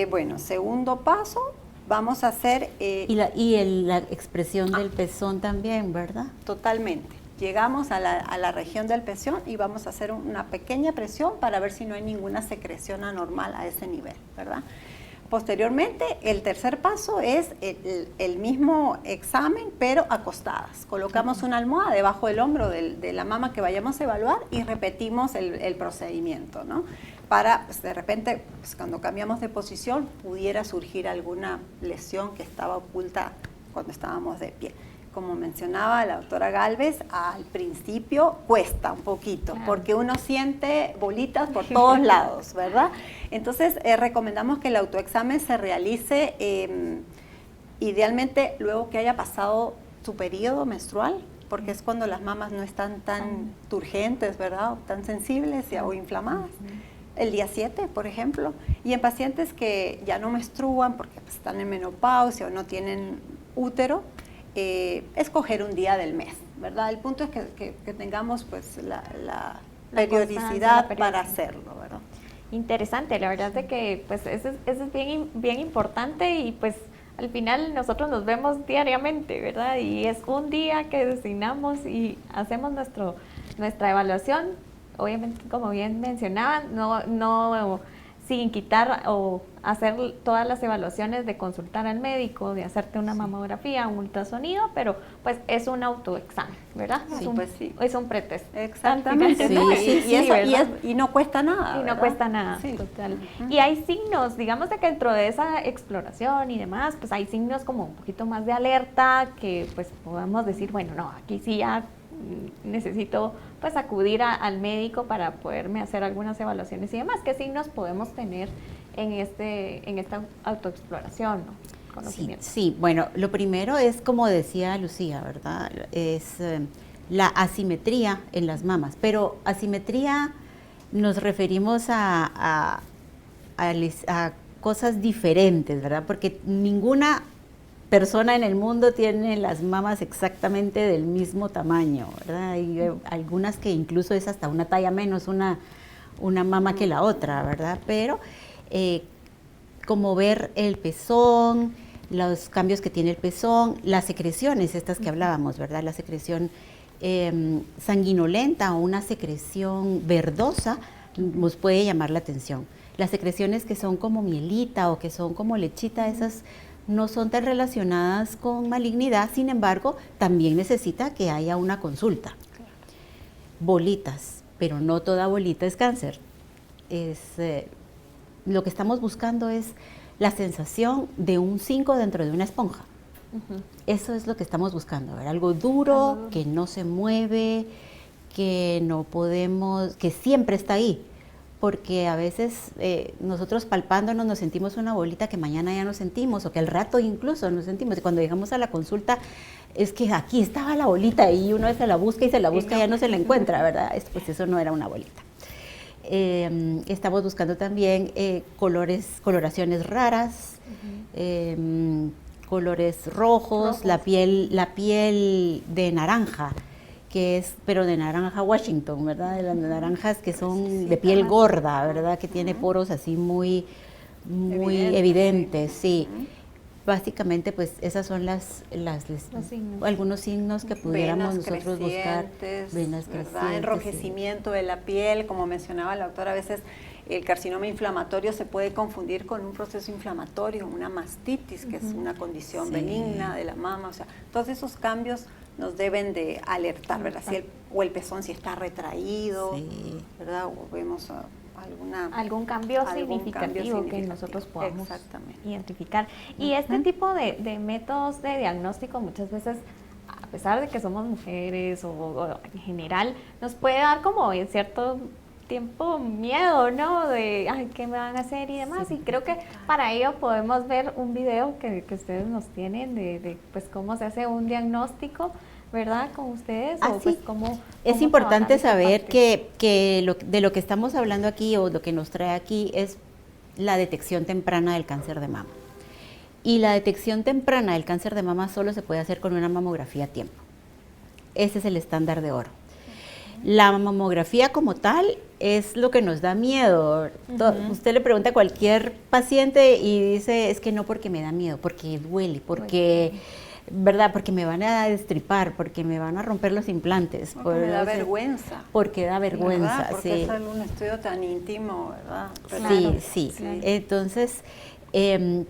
Bueno, segundo paso, vamos a hacer... la expresión del pezón también, ¿verdad? Totalmente. Llegamos a la región del pezón y vamos a hacer una pequeña presión para ver si no hay ninguna secreción anormal a ese nivel, ¿verdad? Posteriormente, el tercer paso es el mismo examen, pero acostadas. Colocamos una almohada debajo del hombro de la mama que vayamos a evaluar y repetimos el procedimiento, ¿no? Para, pues, de repente, pues, cuando cambiamos de posición, pudiera surgir alguna lesión que estaba oculta cuando estábamos de pie. Como mencionaba la doctora Galvez, al principio cuesta un poquito, claro, porque uno siente bolitas por todos lados, ¿verdad? Entonces, recomendamos que el autoexamen se realice idealmente luego que haya pasado su periodo menstrual, porque es cuando las mamas no están tan turgentes, ¿verdad? O tan sensibles o inflamadas. El día 7, por ejemplo. Y en pacientes que ya no menstruan porque pues, están en menopausia o no tienen útero, escoger un día del mes, ¿verdad? El punto es que tengamos pues la periodicidad para hacerlo, ¿verdad? Interesante, la verdad es de que pues eso es bien importante y pues al final nosotros nos vemos diariamente, ¿verdad? Y es un día que designamos y hacemos nuestra evaluación, obviamente como bien mencionaban, no sin quitar o hacer todas las evaluaciones de consultar al médico, de hacerte una mamografía, un ultrasonido, pero pues es un autoexamen, ¿verdad? Sí, Es un pretest. Exactamente. Y no cuesta nada. Y no cuesta nada, sí, total. Y hay signos, digamos de que dentro de esa exploración y demás, pues hay signos como un poquito más de alerta que pues podemos decir, bueno, no, aquí sí ya necesito pues acudir al médico para poderme hacer algunas evaluaciones y demás. ¿Qué signos podemos tener en esta autoexploración, ¿no? Conocimiento. Sí, bueno, lo primero es como decía Lucía, ¿verdad? Es la asimetría en las mamas, pero asimetría nos referimos a cosas diferentes, ¿verdad? Porque ninguna persona en el mundo tiene las mamas exactamente del mismo tamaño, ¿verdad? Hay algunas que incluso es hasta una talla menos una mama que la otra, ¿verdad? Pero como ver el pezón, los cambios que tiene el pezón, las secreciones, estas que hablábamos, ¿verdad? La secreción sanguinolenta o una secreción verdosa nos puede llamar la atención. Las secreciones que son como mielita o que son como lechita, esas no son tan relacionadas con malignidad, sin embargo, también necesita que haya una consulta. Bolitas, pero no toda bolita es cáncer. Lo que estamos buscando es la sensación de un 5 dentro de una esponja. Eso es lo que estamos buscando, ¿ver? Algo duro, que no se mueve, que no podemos, que siempre está ahí. Porque a veces nosotros palpándonos nos sentimos una bolita que mañana ya no sentimos o que al rato incluso nos sentimos. Y cuando llegamos a la consulta es que aquí estaba la bolita y uno se la busca y ya no se la encuentra, ¿verdad? Pues eso no era una bolita. Estamos buscando también coloraciones raras, colores rojos, la piel de naranja, pero de naranja Washington, ¿verdad? De las naranjas que son de piel gorda, ¿verdad? Que tiene poros así muy evidentes, sí. Básicamente, pues, esas son algunos signos que pudiéramos nosotros buscar. Venas crecientes, enrojecimiento de la piel, como mencionaba la doctora, a veces el carcinoma inflamatorio se puede confundir con un proceso inflamatorio, una mastitis, que es una condición benigna de la mama, o sea, todos esos cambios nos deben de alertar, ¿verdad? O el pezón si está retraído, ¿verdad? O vemos algún cambio significativo que nosotros podamos identificar. Y este tipo de métodos de diagnóstico muchas veces, a pesar de que somos mujeres o en general, nos puede dar como en cierto tiempo miedo, ¿no? De, ay, ¿qué me van a hacer y demás? Y creo que para ello podemos ver un video que ustedes nos tienen de pues cómo se hace un diagnóstico, ¿verdad? Con ustedes. Ah, o sí. pues, ¿cómo Es importante trabajan esa saber parte? que de lo que estamos hablando aquí o lo que nos trae aquí es la detección temprana del cáncer de mama. Y la detección temprana del cáncer de mama solo se puede hacer con una mamografía a tiempo. Ese es el estándar de oro. La mamografía como tal es lo que nos da miedo. Usted le pregunta a cualquier paciente y dice, es que no porque me da miedo, porque duele, porque, ¿verdad? Porque me van a destripar, porque me van a romper los implantes. Porque me da vergüenza. Porque da vergüenza, ¿Verdad? Porque sí. es un estudio tan íntimo, ¿verdad? Sí, sí. Entonces,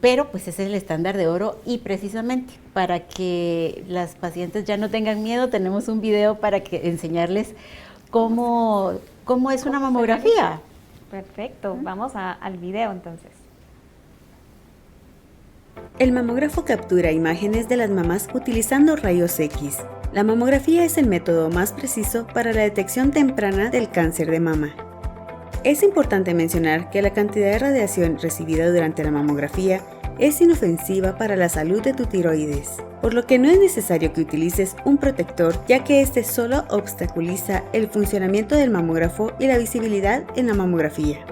pero pues ese es el estándar de oro y precisamente para que las pacientes ya no tengan miedo, tenemos un video para que enseñarles cómo es una mamografía. Perfecto, vamos al video entonces. El mamógrafo captura imágenes de las mamas utilizando rayos X. La mamografía es el método más preciso para la detección temprana del cáncer de mama. Es importante mencionar que la cantidad de radiación recibida durante la mamografía es inofensiva para la salud de tu tiroides, por lo que no es necesario que utilices un protector, ya que este solo obstaculiza el funcionamiento del mamógrafo y la visibilidad en la mamografía.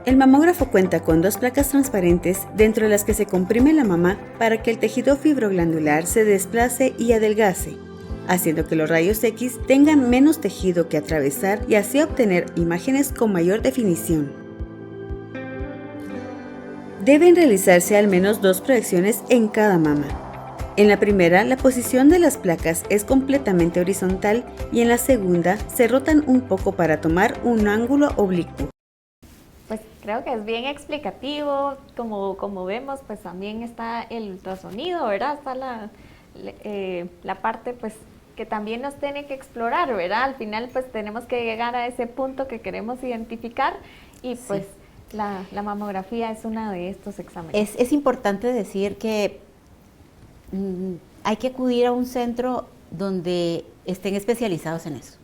El mamógrafo cuenta con 2 placas transparentes dentro de las que se comprime la mama para que el tejido fibroglandular se desplace y adelgace, haciendo que los rayos X tengan menos tejido que atravesar y así obtener imágenes con mayor definición. Deben realizarse al menos 2 proyecciones en cada mama. En la primera, la posición de las placas es completamente horizontal y en la segunda se rotan un poco para tomar un ángulo oblicuo. Pues creo que es bien explicativo, como vemos, pues también está el ultrasonido, ¿verdad? Está la parte, pues, que también nos tiene que explorar, ¿verdad? Al final, pues, tenemos que llegar a ese punto que queremos identificar y, pues, la mamografía es uno de estos exámenes. Es importante decir que hay que acudir a un centro donde estén especializados en eso,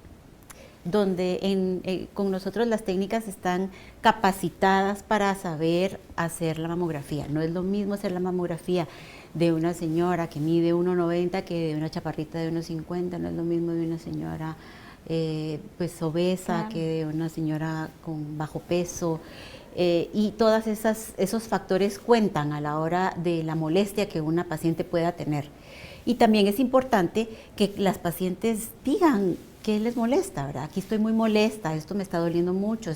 donde con nosotros las técnicas están capacitadas para saber hacer la mamografía. No es lo mismo hacer la mamografía de una señora que mide 1,90 que de una chaparrita de 1,50, no es lo mismo de una señora pues obesa, claro, que de una señora con bajo peso. Y todos esos factores cuentan a la hora de la molestia que una paciente pueda tener. Y también es importante que las pacientes digan qué les molesta, ¿verdad? Aquí estoy muy molesta, esto me está doliendo mucho,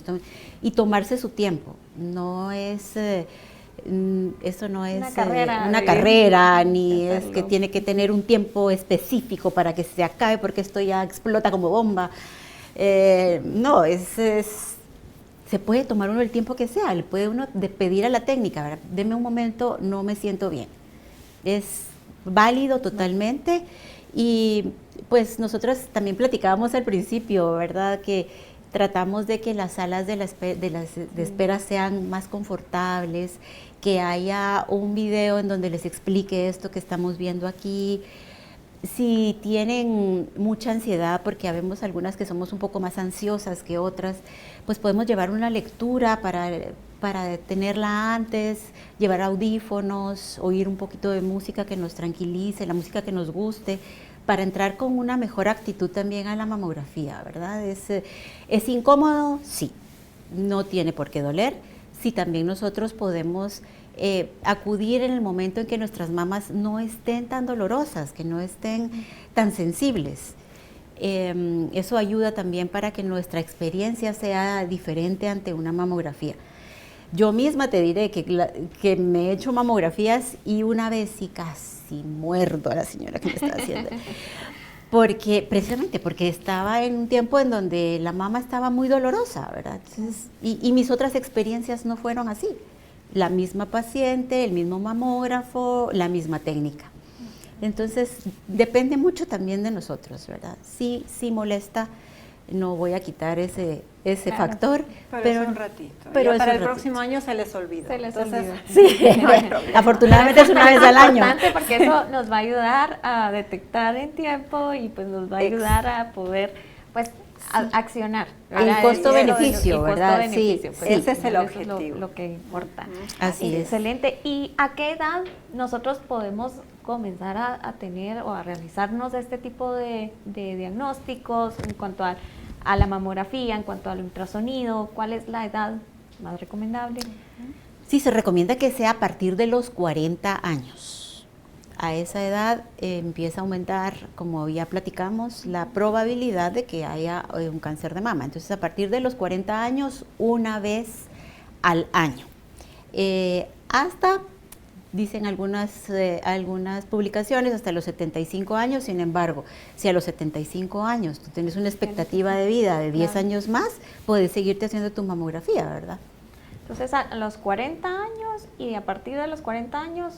y tomarse su tiempo. No es, eso no es una carrera, ni es que tiene que tener un tiempo específico para que se acabe porque esto ya explota como bomba. No, se puede tomar uno el tiempo que sea, le puede uno pedir a la técnica, ¿verdad? Deme un momento, no me siento bien. Es válido totalmente y pues nosotros también platicábamos al principio, ¿verdad? Que tratamos de que las salas de espera sean más confortables, que haya un video en donde les explique esto que estamos viendo aquí. Si tienen mucha ansiedad, porque habemos algunas que somos un poco más ansiosas que otras, pues podemos llevar una lectura para tenerla antes, llevar audífonos, oír un poquito de música que nos tranquilice, la música que nos guste, para entrar con una mejor actitud también a la mamografía, ¿verdad? ¿Es incómodo? Sí. No tiene por qué doler. Sí, también nosotros podemos acudir en el momento en que nuestras mamas no estén tan dolorosas, que no estén tan sensibles. Eso ayuda también para que nuestra experiencia sea diferente ante una mamografía. Yo misma te diré que me he hecho mamografías y una vez sí casi muerdo a la señora que me estaba haciendo. Precisamente porque estaba en un tiempo en donde la mama estaba muy dolorosa, ¿verdad? Entonces, y mis otras experiencias no fueron así. La misma paciente, el mismo mamógrafo, la misma técnica. Entonces, depende mucho también de nosotros, ¿verdad? Sí molesta, no voy a quitar ese factor. Pero es un ratito. Pero para el próximo año se les olvida. Sí, afortunadamente es una vez al año. Es importante porque eso nos va a ayudar a detectar en tiempo y pues nos va a ayudar a poder pues accionar. El costo-beneficio, ¿verdad? Sí, pues, ese es el objetivo. Lo que importa. Así es. Excelente. ¿Y a qué edad nosotros podemos comenzar a tener o a realizarnos este tipo de diagnósticos en cuanto a la mamografía, en cuanto al ultrasonido? ¿Cuál es la edad más recomendable? Sí, se recomienda que sea a partir de los 40 años. A esa edad empieza a aumentar, como ya platicamos, la probabilidad de que haya un cáncer de mama. Entonces, a partir de los 40 años, una vez al año. Hasta, dicen algunas publicaciones, hasta los 75 años. Sin embargo, si a los 75 años tú tienes una expectativa de vida de 10 años más, puedes seguirte haciendo tu mamografía, ¿verdad? Entonces, a los 40 años y a partir de los 40 años,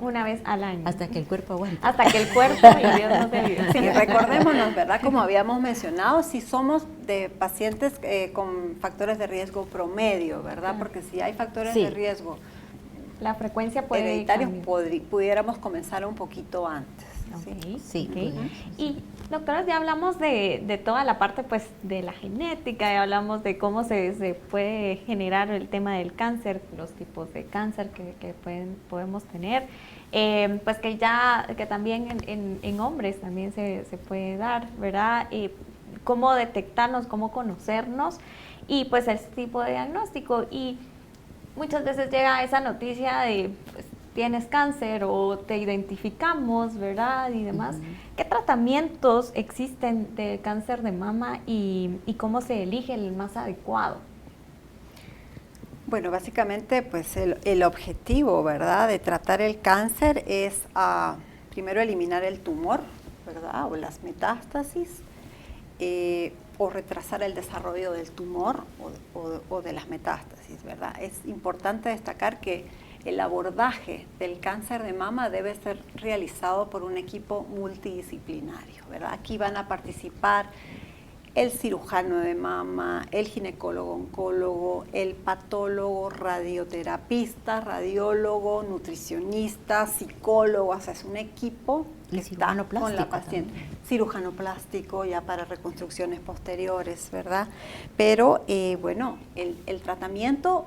una vez al año. Hasta que el cuerpo aguante. Hasta que el cuerpo y Dios nos ayude. Sí, recordémonos, ¿verdad? Como habíamos mencionado, si somos de pacientes con factores de riesgo promedio, ¿verdad? Porque si hay factores de riesgo la frecuencia puede hereditarios, pudiéramos comenzar un poquito antes. Okay, sí. Okay. Y doctoras, ya hablamos de toda la parte pues de la genética, ya hablamos de cómo se puede generar el tema del cáncer, los tipos de cáncer que podemos tener, pues que también en hombres también se puede dar, ¿verdad? Cómo detectarnos, cómo conocernos y pues el tipo de diagnóstico. Y muchas veces llega esa noticia de pues, tienes cáncer o te identificamos, ¿verdad? Y demás. ¿Qué tratamientos existen de cáncer de mama y cómo se elige el más adecuado? Bueno, básicamente pues el objetivo, ¿verdad?, de tratar el cáncer es primero eliminar el tumor, ¿verdad?, o las metástasis, o retrasar el desarrollo del tumor o de las metástasis, ¿verdad? Es importante destacar que el abordaje del cáncer de mama debe ser realizado por un equipo multidisciplinario, ¿verdad? Aquí van a participar el cirujano de mama, el ginecólogo oncólogo, el patólogo, radioterapista, radiólogo, nutricionista, psicólogo, o sea, es un equipo que está con la paciente. También. Cirujano plástico ya para reconstrucciones posteriores, ¿verdad? Pero, bueno, el tratamiento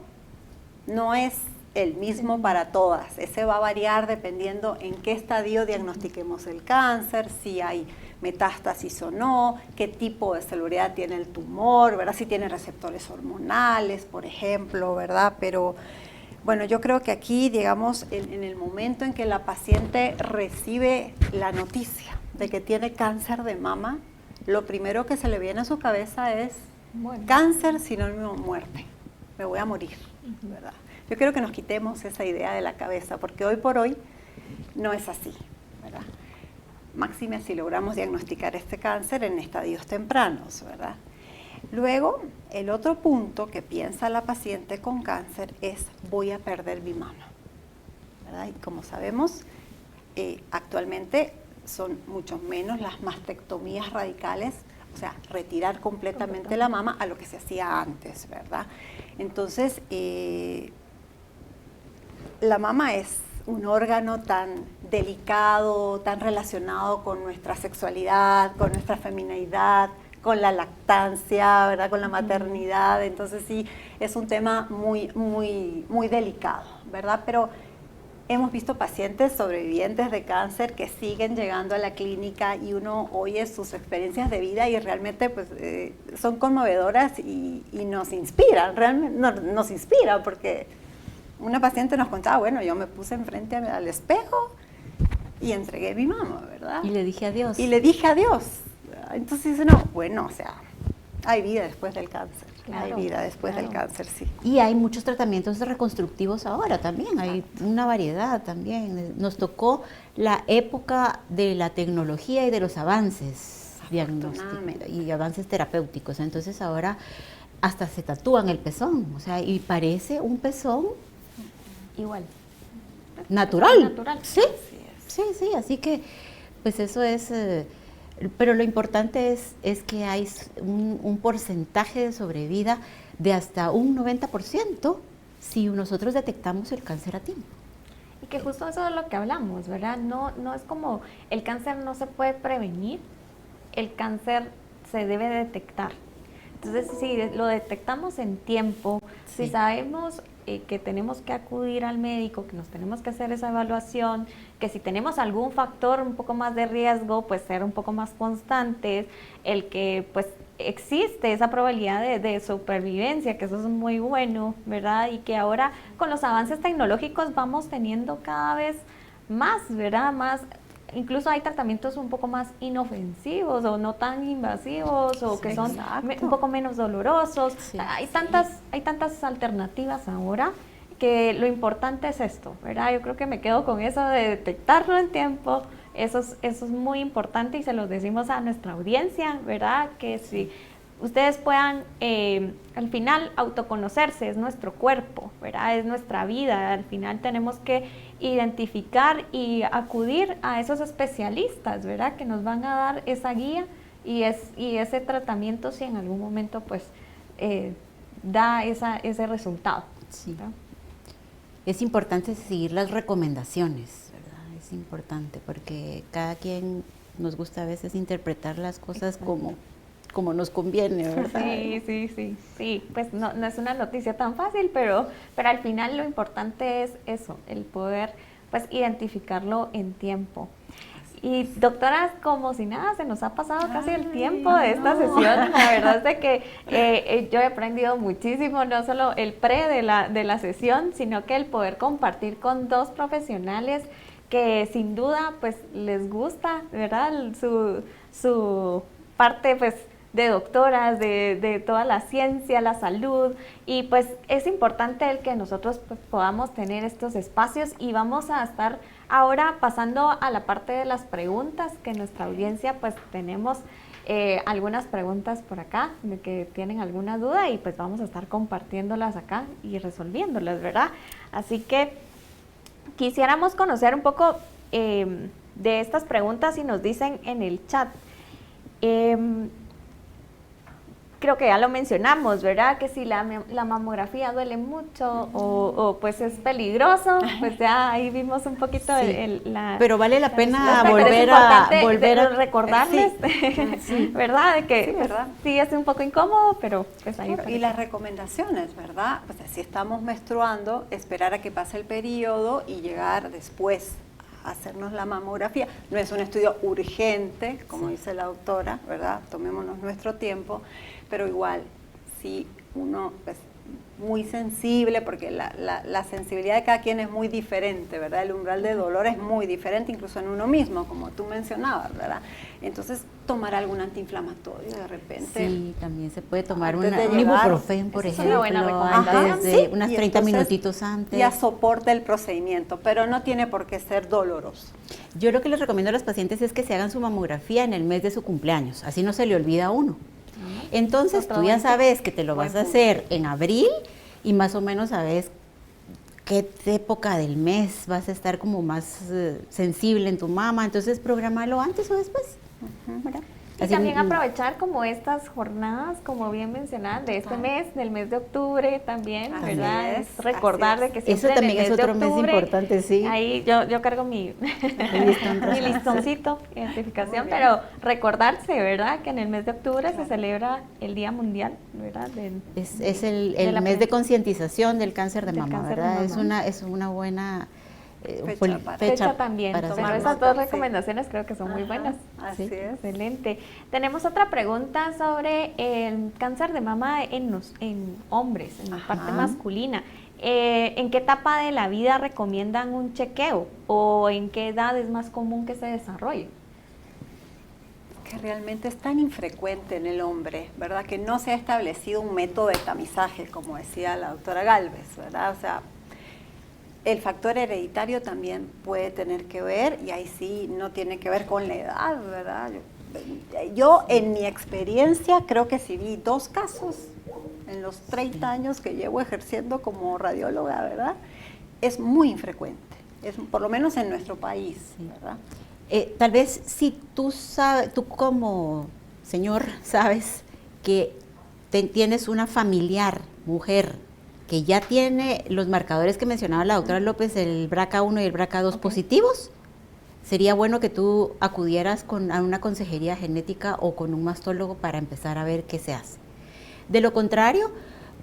no es el mismo para todas. Ese va a variar dependiendo en qué estadio diagnostiquemos el cáncer, si hay metástasis o no, qué tipo de celularidad tiene el tumor, ¿verdad? Si tiene receptores hormonales, por ejemplo, ¿verdad? Pero bueno, yo creo que aquí, digamos, en el momento en que la paciente recibe la noticia de que tiene cáncer de mama, lo primero que se le viene a su cabeza es cáncer sinónimo de muerte, me voy a morir, ¿verdad? Yo quiero que nos quitemos esa idea de la cabeza, porque hoy por hoy no es así, ¿verdad? Máxime si logramos diagnosticar este cáncer en estadios tempranos, ¿verdad? Luego, el otro punto que piensa la paciente con cáncer es voy a perder mi mama, ¿verdad? Y como sabemos, actualmente son mucho menos las mastectomías radicales, o sea, retirar completamente la mama a lo que se hacía antes, ¿verdad? Entonces, la mama es un órgano tan delicado, tan relacionado con nuestra sexualidad, con nuestra femineidad, con la lactancia, ¿verdad?, con la maternidad. Entonces sí, es un tema muy, muy, muy delicado, ¿verdad? Pero hemos visto pacientes sobrevivientes de cáncer que siguen llegando a la clínica y uno oye sus experiencias de vida y realmente pues, son conmovedoras y nos inspiran, realmente nos inspiran porque una paciente nos contaba, bueno, yo me puse enfrente al espejo y entregué mi mama, ¿verdad? Y le dije adiós. Y le dije adiós. Entonces dice, no, bueno, o sea, hay vida después del cáncer. Claro, hay vida después del cáncer, sí. Y hay muchos tratamientos reconstructivos ahora también, hay una variedad también. Nos tocó la época de la tecnología y de los avances diagnósticos y avances terapéuticos. Entonces ahora hasta se tatúan el pezón, o sea, y parece un pezón igual. Natural. Sí, sí, así que pues eso es, pero lo importante es que hay un porcentaje de sobrevida de hasta un 90% si nosotros detectamos el cáncer a tiempo. Y que justo eso es lo que hablamos, ¿verdad? No es como el cáncer no se puede prevenir, el cáncer se debe detectar. Entonces, si lo detectamos en tiempo, si sabemos que tenemos que acudir al médico, que nos tenemos que hacer esa evaluación, que si tenemos algún factor un poco más de riesgo, pues ser un poco más constantes, el que pues existe esa probabilidad de supervivencia, que eso es muy bueno, ¿verdad? Y que ahora con los avances tecnológicos vamos teniendo cada vez más, ¿verdad? Más, incluso hay tratamientos un poco más inofensivos o no tan invasivos o que son un poco menos dolorosos. Hay tantas alternativas ahora que lo importante es esto, ¿verdad? Yo creo que me quedo con eso de detectarlo en tiempo. Eso es muy importante y se lo decimos a nuestra audiencia, ¿verdad? Que si ustedes puedan al final autoconocerse, es nuestro cuerpo, ¿verdad? Es nuestra vida, al final tenemos que identificar y acudir a esos especialistas, ¿verdad? Que nos van a dar esa guía y ese tratamiento si en algún momento pues da ese resultado. Sí. Es importante seguir las recomendaciones. Es importante porque cada quien nos gusta a veces interpretar las cosas como nos conviene, ¿verdad? Sí, pues no es una noticia tan fácil, pero al final lo importante es eso, el poder pues identificarlo en tiempo. Y doctora, como si nada, se nos ha pasado casi el tiempo de esta sesión. La verdad es de que yo he aprendido muchísimo, no solo el pre de la sesión, sino que el poder compartir con dos profesionales que sin duda pues les gusta, ¿verdad? Su parte pues de doctoras, de toda la ciencia, la salud, y pues es importante el que nosotros pues, podamos tener estos espacios y vamos a estar ahora pasando a la parte de las preguntas que nuestra audiencia pues tenemos algunas preguntas por acá de que tienen alguna duda y pues vamos a estar compartiéndolas acá y resolviéndolas, ¿verdad? Así que quisiéramos conocer un poco de estas preguntas y nos dicen en el chat. Creo que ya lo mencionamos, ¿verdad? Que si la mamografía duele mucho o pues es peligroso, pues ya ahí vimos un poquito pero vale la pena volver a recordarles, ¿verdad? De que ¿verdad? Sí es un poco incómodo, pero pues ahí. Y las recomendaciones, ¿verdad? Pues si estamos menstruando, esperar a que pase el periodo y llegar después a hacernos la mamografía. No es un estudio urgente, como dice la doctora, ¿verdad? Tomémonos nuestro tiempo, pero igual, si uno es muy sensible, porque la sensibilidad de cada quien es muy diferente, ¿verdad? El umbral de dolor es muy diferente, incluso en uno mismo, como tú mencionabas, ¿verdad? Entonces, tomar algún antiinflamatorio de repente. Sí, también se puede tomar un llegar, ibuprofeno, por ejemplo, una buena recomendación. desde unas 30 minutitos antes. Ya soporta el procedimiento, pero no tiene por qué ser doloroso. Yo lo que les recomiendo a los pacientes es que se hagan su mamografía en el mes de su cumpleaños, así no se le olvida a uno. Entonces tú ya sabes que te lo vas a hacer en abril y más o menos sabes qué época del mes vas a estar como más sensible en tu mama, entonces prográmalo antes o después. ¿Verdad? Y Así, también aprovechar como estas jornadas, como bien mencionadas, de este mes, del mes de octubre también, ¿verdad? Es recordar de que siempre eso también en el es mes otro de mes octubre, importante, sí. Ahí yo cargo mi listoncito, identificación, pero recordarse, ¿verdad? Que en el mes de octubre se celebra el Día Mundial, ¿verdad? Es el mes de concientización del cáncer de mama, ¿verdad? Es una buena fecha también. Para pero esas dos recomendaciones creo que son muy buenas. Así es. Excelente. Tenemos otra pregunta sobre el cáncer de mama en hombres, en la parte masculina. ¿En qué etapa de la vida recomiendan un chequeo o en qué edad es más común que se desarrolle? Que realmente es tan infrecuente en el hombre, ¿verdad? Que no se ha establecido un método de tamizaje, como decía la doctora Galvez, ¿verdad? O sea, el factor hereditario también puede tener que ver, y ahí sí no tiene que ver con la edad, ¿verdad? Yo en mi experiencia creo que sí vi 2 casos en los 30 años que llevo ejerciendo como radióloga, ¿verdad? Es muy infrecuente, por lo menos en nuestro país, ¿verdad? Tal vez si tú como señor sabes que tienes una familiar, mujer, que ya tiene los marcadores que mencionaba la doctora López, el BRCA1 y el BRCA2 positivos, sería bueno que tú acudieras a una consejería genética o con un mastólogo para empezar a ver qué se hace. De lo contrario,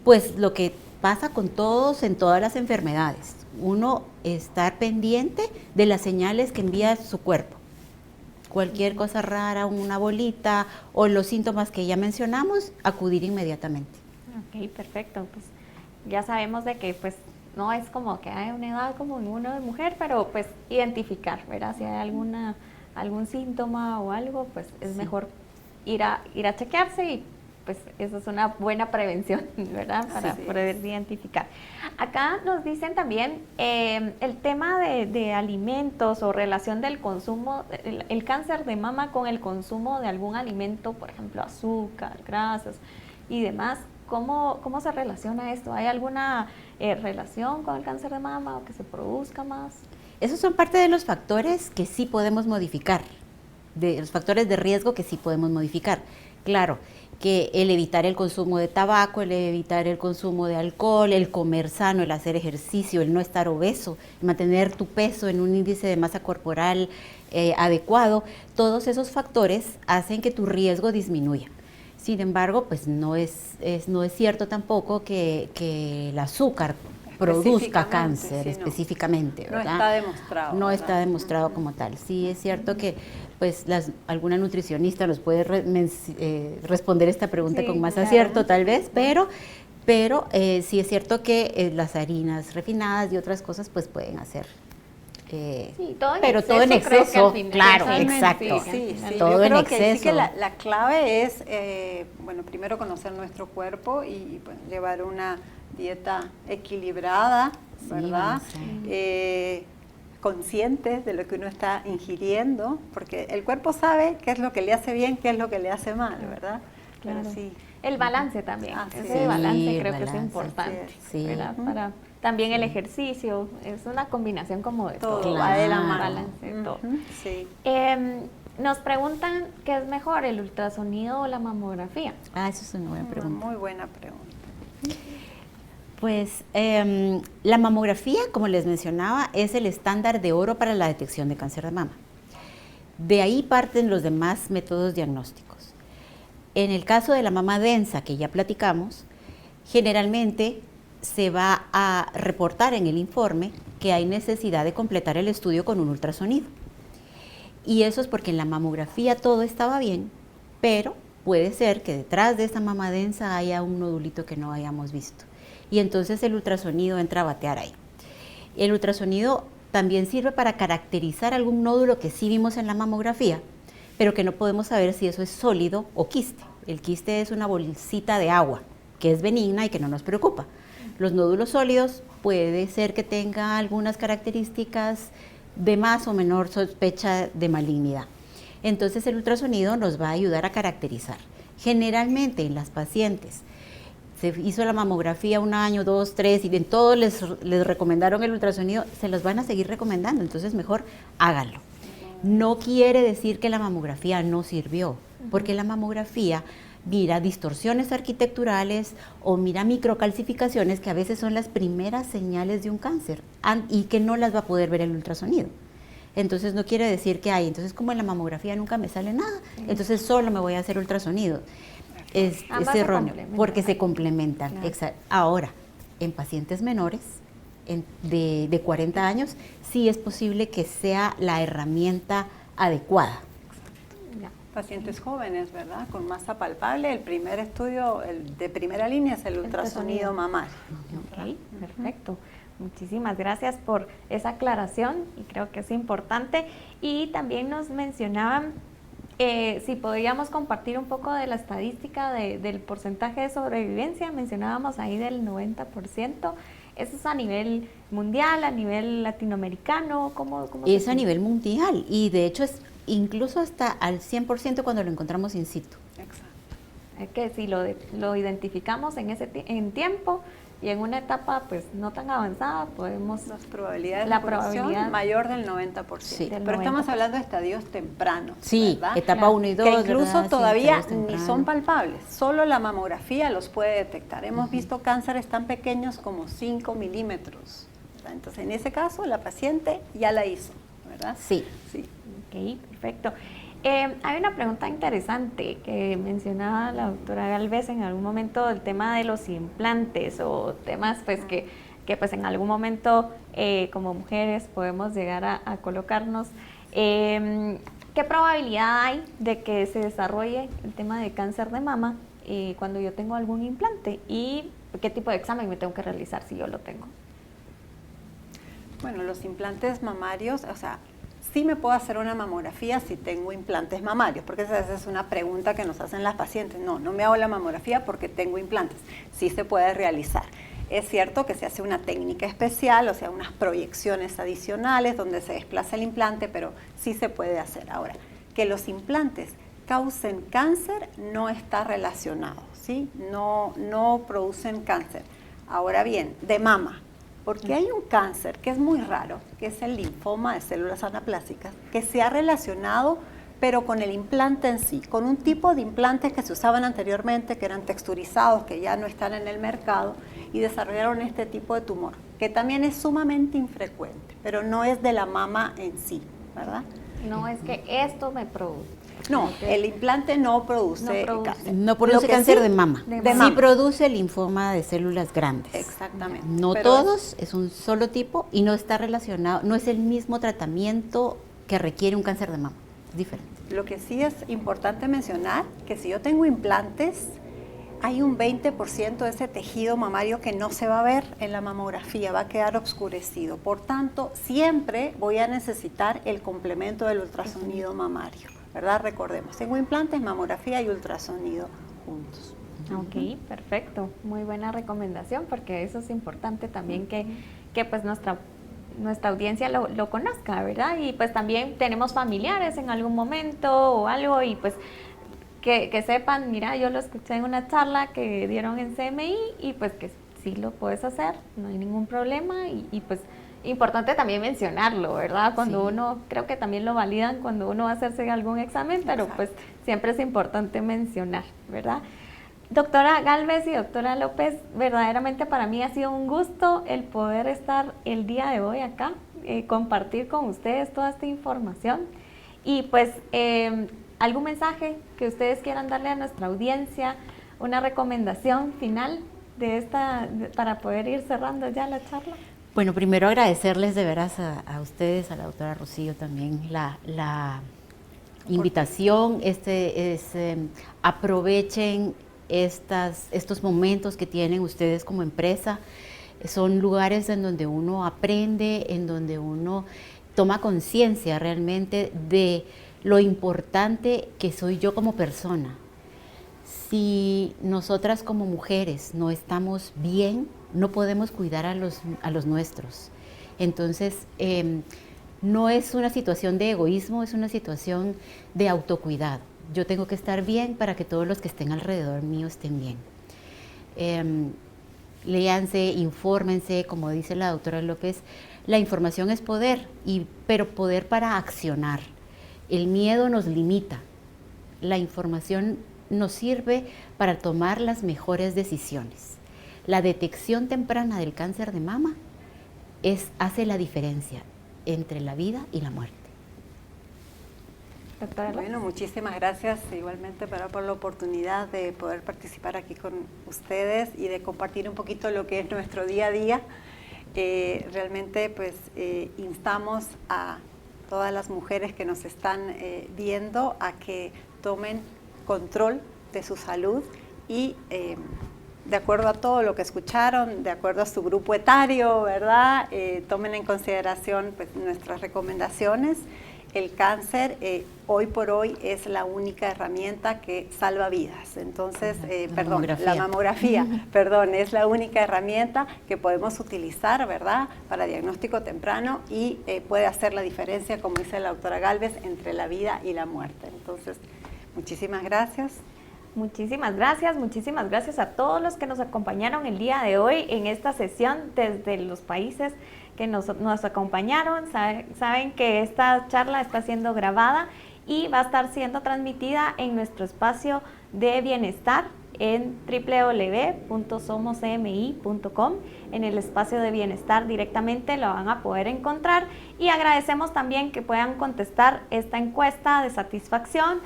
pues lo que pasa con todos en todas las enfermedades. Uno estar pendiente de las señales que envía su cuerpo. Cualquier cosa rara, una bolita o los síntomas que ya mencionamos, acudir inmediatamente. Ok, perfecto. Pues ya sabemos de que pues no es como que hay una edad como uno de mujer, pero pues identificar, ¿verdad? Si hay algún síntoma o algo, pues es mejor ir a chequearse y pues eso es una buena prevención, ¿verdad? Para poder identificar. Acá nos dicen también el tema de alimentos o relación del consumo, el cáncer de mama con el consumo de algún alimento, por ejemplo, azúcar, grasas y demás. ¿Cómo se relaciona esto? ¿Hay alguna relación con el cáncer de mama o que se produzca más? Esos son parte de los factores que sí podemos modificar, de los factores de riesgo que sí podemos modificar. Claro, que el evitar el consumo de tabaco, el evitar el consumo de alcohol, el comer sano, el hacer ejercicio, el no estar obeso, mantener tu peso en un índice de masa corporal adecuado, todos esos factores hacen que tu riesgo disminuya. Sin embargo, pues no es cierto tampoco que el azúcar produzca cáncer específicamente, ¿verdad? No está demostrado. No está demostrado como tal. Sí es cierto que pues alguna nutricionista nos puede responder esta pregunta con más acierto tal vez, pero sí es cierto que las harinas refinadas y otras cosas pues pueden hacer. Todo en exceso, claro, exacto. Todo en exceso. Sí que la clave es, primero conocer nuestro cuerpo y llevar una dieta equilibrada, ¿verdad? Conscientes de lo que uno está ingiriendo, porque el cuerpo sabe qué es lo que le hace bien, qué es lo que le hace mal, ¿verdad? Claro. Pero sí. El balance también, ese balance creo que es importante, ¿verdad? Para también el ejercicio, es una combinación como de todo, va de la mano. Balance de todo. Sí. Nos preguntan qué es mejor, el ultrasonido o la mamografía. Esa es una buena pregunta. Muy buena pregunta. Pues la mamografía, como les mencionaba, es el estándar de oro para la detección de cáncer de mama. De ahí parten los demás métodos diagnósticos. En el caso de la mama densa, que ya platicamos, generalmente se va a reportar en el informe que hay necesidad de completar el estudio con un ultrasonido. Y eso es porque en la mamografía todo estaba bien, pero puede ser que detrás de esa mama densa haya un nodulito que no hayamos visto. Y entonces el ultrasonido entra a batear ahí. El ultrasonido también sirve para caracterizar algún nódulo que sí vimos en la mamografía, pero que no podemos saber si eso es sólido o quiste. El quiste es una bolsita de agua que es benigna y que no nos preocupa. Los nódulos sólidos puede ser que tenga algunas características de más o menor sospecha de malignidad. Entonces el ultrasonido nos va a ayudar a caracterizar. Generalmente en las pacientes se hizo la mamografía 1 año, 2, 3 y en todos les recomendaron el ultrasonido, se los van a seguir recomendando, entonces mejor háganlo. No quiere decir que la mamografía no sirvió, porque la mamografía mira distorsiones arquitecturales o mira microcalcificaciones que a veces son las primeras señales de un cáncer y que no las va a poder ver el ultrasonido. Entonces no quiere decir que hay, entonces como en la mamografía nunca me sale nada, entonces solo me voy a hacer ultrasonido. Es erróneo, porque se complementan. Claro. Ahora, en pacientes menores, de 40 años, sí es posible que sea la herramienta adecuada. Pacientes jóvenes, ¿verdad? Con masa palpable, el primer estudio, el de primera línea es el ultrasonido mamario. Ok, perfecto. Muchísimas gracias por esa aclaración y creo que es importante. Y también nos mencionaban si podríamos compartir un poco de la estadística del porcentaje de sobrevivencia. Mencionábamos ahí del 90%. ¿Eso es a nivel mundial, a nivel latinoamericano? ¿Cómo es a nivel mundial y de hecho es incluso hasta al 100% cuando lo encontramos in situ. Exacto. Es que si lo identificamos en tiempo y en una etapa pues no tan avanzada, podemos... Las probabilidades de curación mayor del 90%. Sí. Pero estamos hablando de estadios tempranos, sí, ¿verdad? Etapa 1 y 2. Que incluso todavía ni son palpables. Solo la mamografía los puede detectar. Hemos visto cánceres tan pequeños como 5 milímetros. ¿Verdad? Entonces, en ese caso, la paciente ya la hizo, ¿verdad? Sí. Ok, perfecto. Hay una pregunta interesante que mencionaba la doctora Galvez en algún momento, el tema de los implantes o temas pues que pues en algún momento como mujeres podemos llegar a colocarnos. ¿Qué probabilidad hay de que se desarrolle el tema de cáncer de mama cuando yo tengo algún implante? ¿Y qué tipo de examen me tengo que realizar si yo lo tengo? Bueno, los implantes mamarios, o sea, sí me puedo hacer una mamografía si tengo implantes mamarios, porque esa es una pregunta que nos hacen las pacientes. No me hago la mamografía porque tengo implantes. Sí se puede realizar. Es cierto que se hace una técnica especial, o sea, unas proyecciones adicionales donde se desplaza el implante, pero sí se puede hacer. Ahora, que los implantes causen cáncer no está relacionado, ¿sí? No producen cáncer. Ahora bien, de mama, porque hay un cáncer que es muy raro, que es el linfoma de células anaplásicas, que se ha relacionado pero con el implante en sí, con un tipo de implantes que se usaban anteriormente, que eran texturizados, que ya no están en el mercado, y desarrollaron este tipo de tumor, que también es sumamente infrecuente, pero no es de la mama en sí, ¿verdad? No es que esto me produce. No, el implante no produce cáncer. No produce cáncer de mama. de Sí mama. produce linfoma de células grandes. Exactamente. No pero todos, es un solo tipo y no está relacionado, no es el mismo tratamiento que requiere un cáncer de mama. Es diferente. Lo que sí es importante mencionar, que si yo tengo implantes, hay un 20% de ese tejido mamario que no se va a ver en la mamografía, va a quedar oscurecido. Por tanto, siempre voy a necesitar el complemento del ultrasonido mamario, ¿verdad? Recordemos, tengo implantes, mamografía y ultrasonido juntos. Ok, perfecto. Muy buena recomendación porque eso es importante también que pues nuestra audiencia lo conozca, ¿verdad? Y pues también tenemos familiares en algún momento o algo y pues que sepan, mira, yo lo escuché en una charla que dieron en CMI y pues que sí lo puedes hacer, no hay ningún problema y pues importante también mencionarlo, ¿verdad? Cuando uno, creo que también lo validan cuando uno va a hacerse algún examen, pero pues siempre es importante mencionar, ¿verdad? Doctora Galvez y doctora López, verdaderamente para mí ha sido un gusto el poder estar el día de hoy acá, compartir con ustedes toda esta información y pues algún mensaje que ustedes quieran darle a nuestra audiencia, una recomendación final para poder ir cerrando ya la charla. Bueno, primero agradecerles de veras a ustedes, a la doctora Rocío también la invitación, aprovechen estos momentos que tienen ustedes como empresa, son lugares en donde uno aprende, en donde uno toma conciencia realmente de lo importante que soy yo como persona. Si nosotras como mujeres no estamos bien, no podemos cuidar a los nuestros. Entonces, no es una situación de egoísmo, es una situación de autocuidado. Yo tengo que estar bien para que todos los que estén alrededor mío estén bien. Léanse, infórmense, como dice la doctora López, la información es poder, pero poder para accionar. El miedo nos limita, la información nos sirve para tomar las mejores decisiones. La detección temprana del cáncer de mama hace la diferencia entre la vida y la muerte. Doctora López. Bueno, muchísimas gracias igualmente por la oportunidad de poder participar aquí con ustedes y de compartir un poquito lo que es nuestro día a día. Realmente pues instamos a todas las mujeres que nos están viendo a que tomen control de su salud y de acuerdo a todo lo que escucharon, de acuerdo a su grupo etario, ¿verdad? Tomen en consideración pues, nuestras recomendaciones. El cáncer hoy por hoy es la única herramienta que salva vidas. Entonces, la mamografía, es la única herramienta que podemos utilizar, ¿verdad? Para diagnóstico temprano y puede hacer la diferencia, como dice la doctora Galvez, entre la vida y la muerte. Entonces, muchísimas gracias. Muchísimas gracias a todos los que nos acompañaron el día de hoy en esta sesión desde los países que nos acompañaron. Saben que esta charla está siendo grabada y va a estar siendo transmitida en nuestro espacio de bienestar en www.somoscmi.com. En el espacio de bienestar directamente lo van a poder encontrar, y agradecemos también que puedan contestar esta encuesta de satisfacción.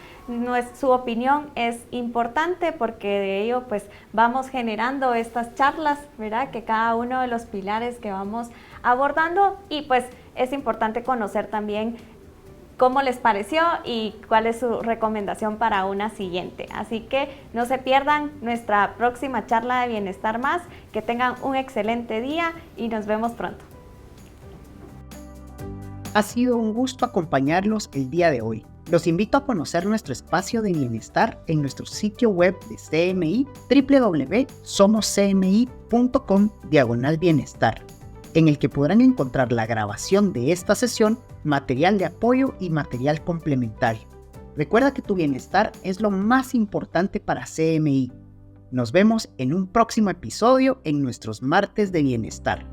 Su opinión es importante porque de ello pues vamos generando estas charlas, ¿verdad? Que cada uno de los pilares que vamos abordando, y pues es importante conocer también cómo les pareció y cuál es su recomendación para una siguiente. Así que no se pierdan nuestra próxima charla de Bienestar Más. Que tengan un excelente día y nos vemos pronto. Ha sido un gusto acompañarlos el día de hoy. Los invito a conocer nuestro espacio de bienestar en nuestro sitio web de CMI, www.somoscmi.com/bienestar, en el que podrán encontrar la grabación de esta sesión, material de apoyo y material complementario. Recuerda que tu bienestar es lo más importante para CMI. Nos vemos en un próximo episodio en nuestros martes de bienestar.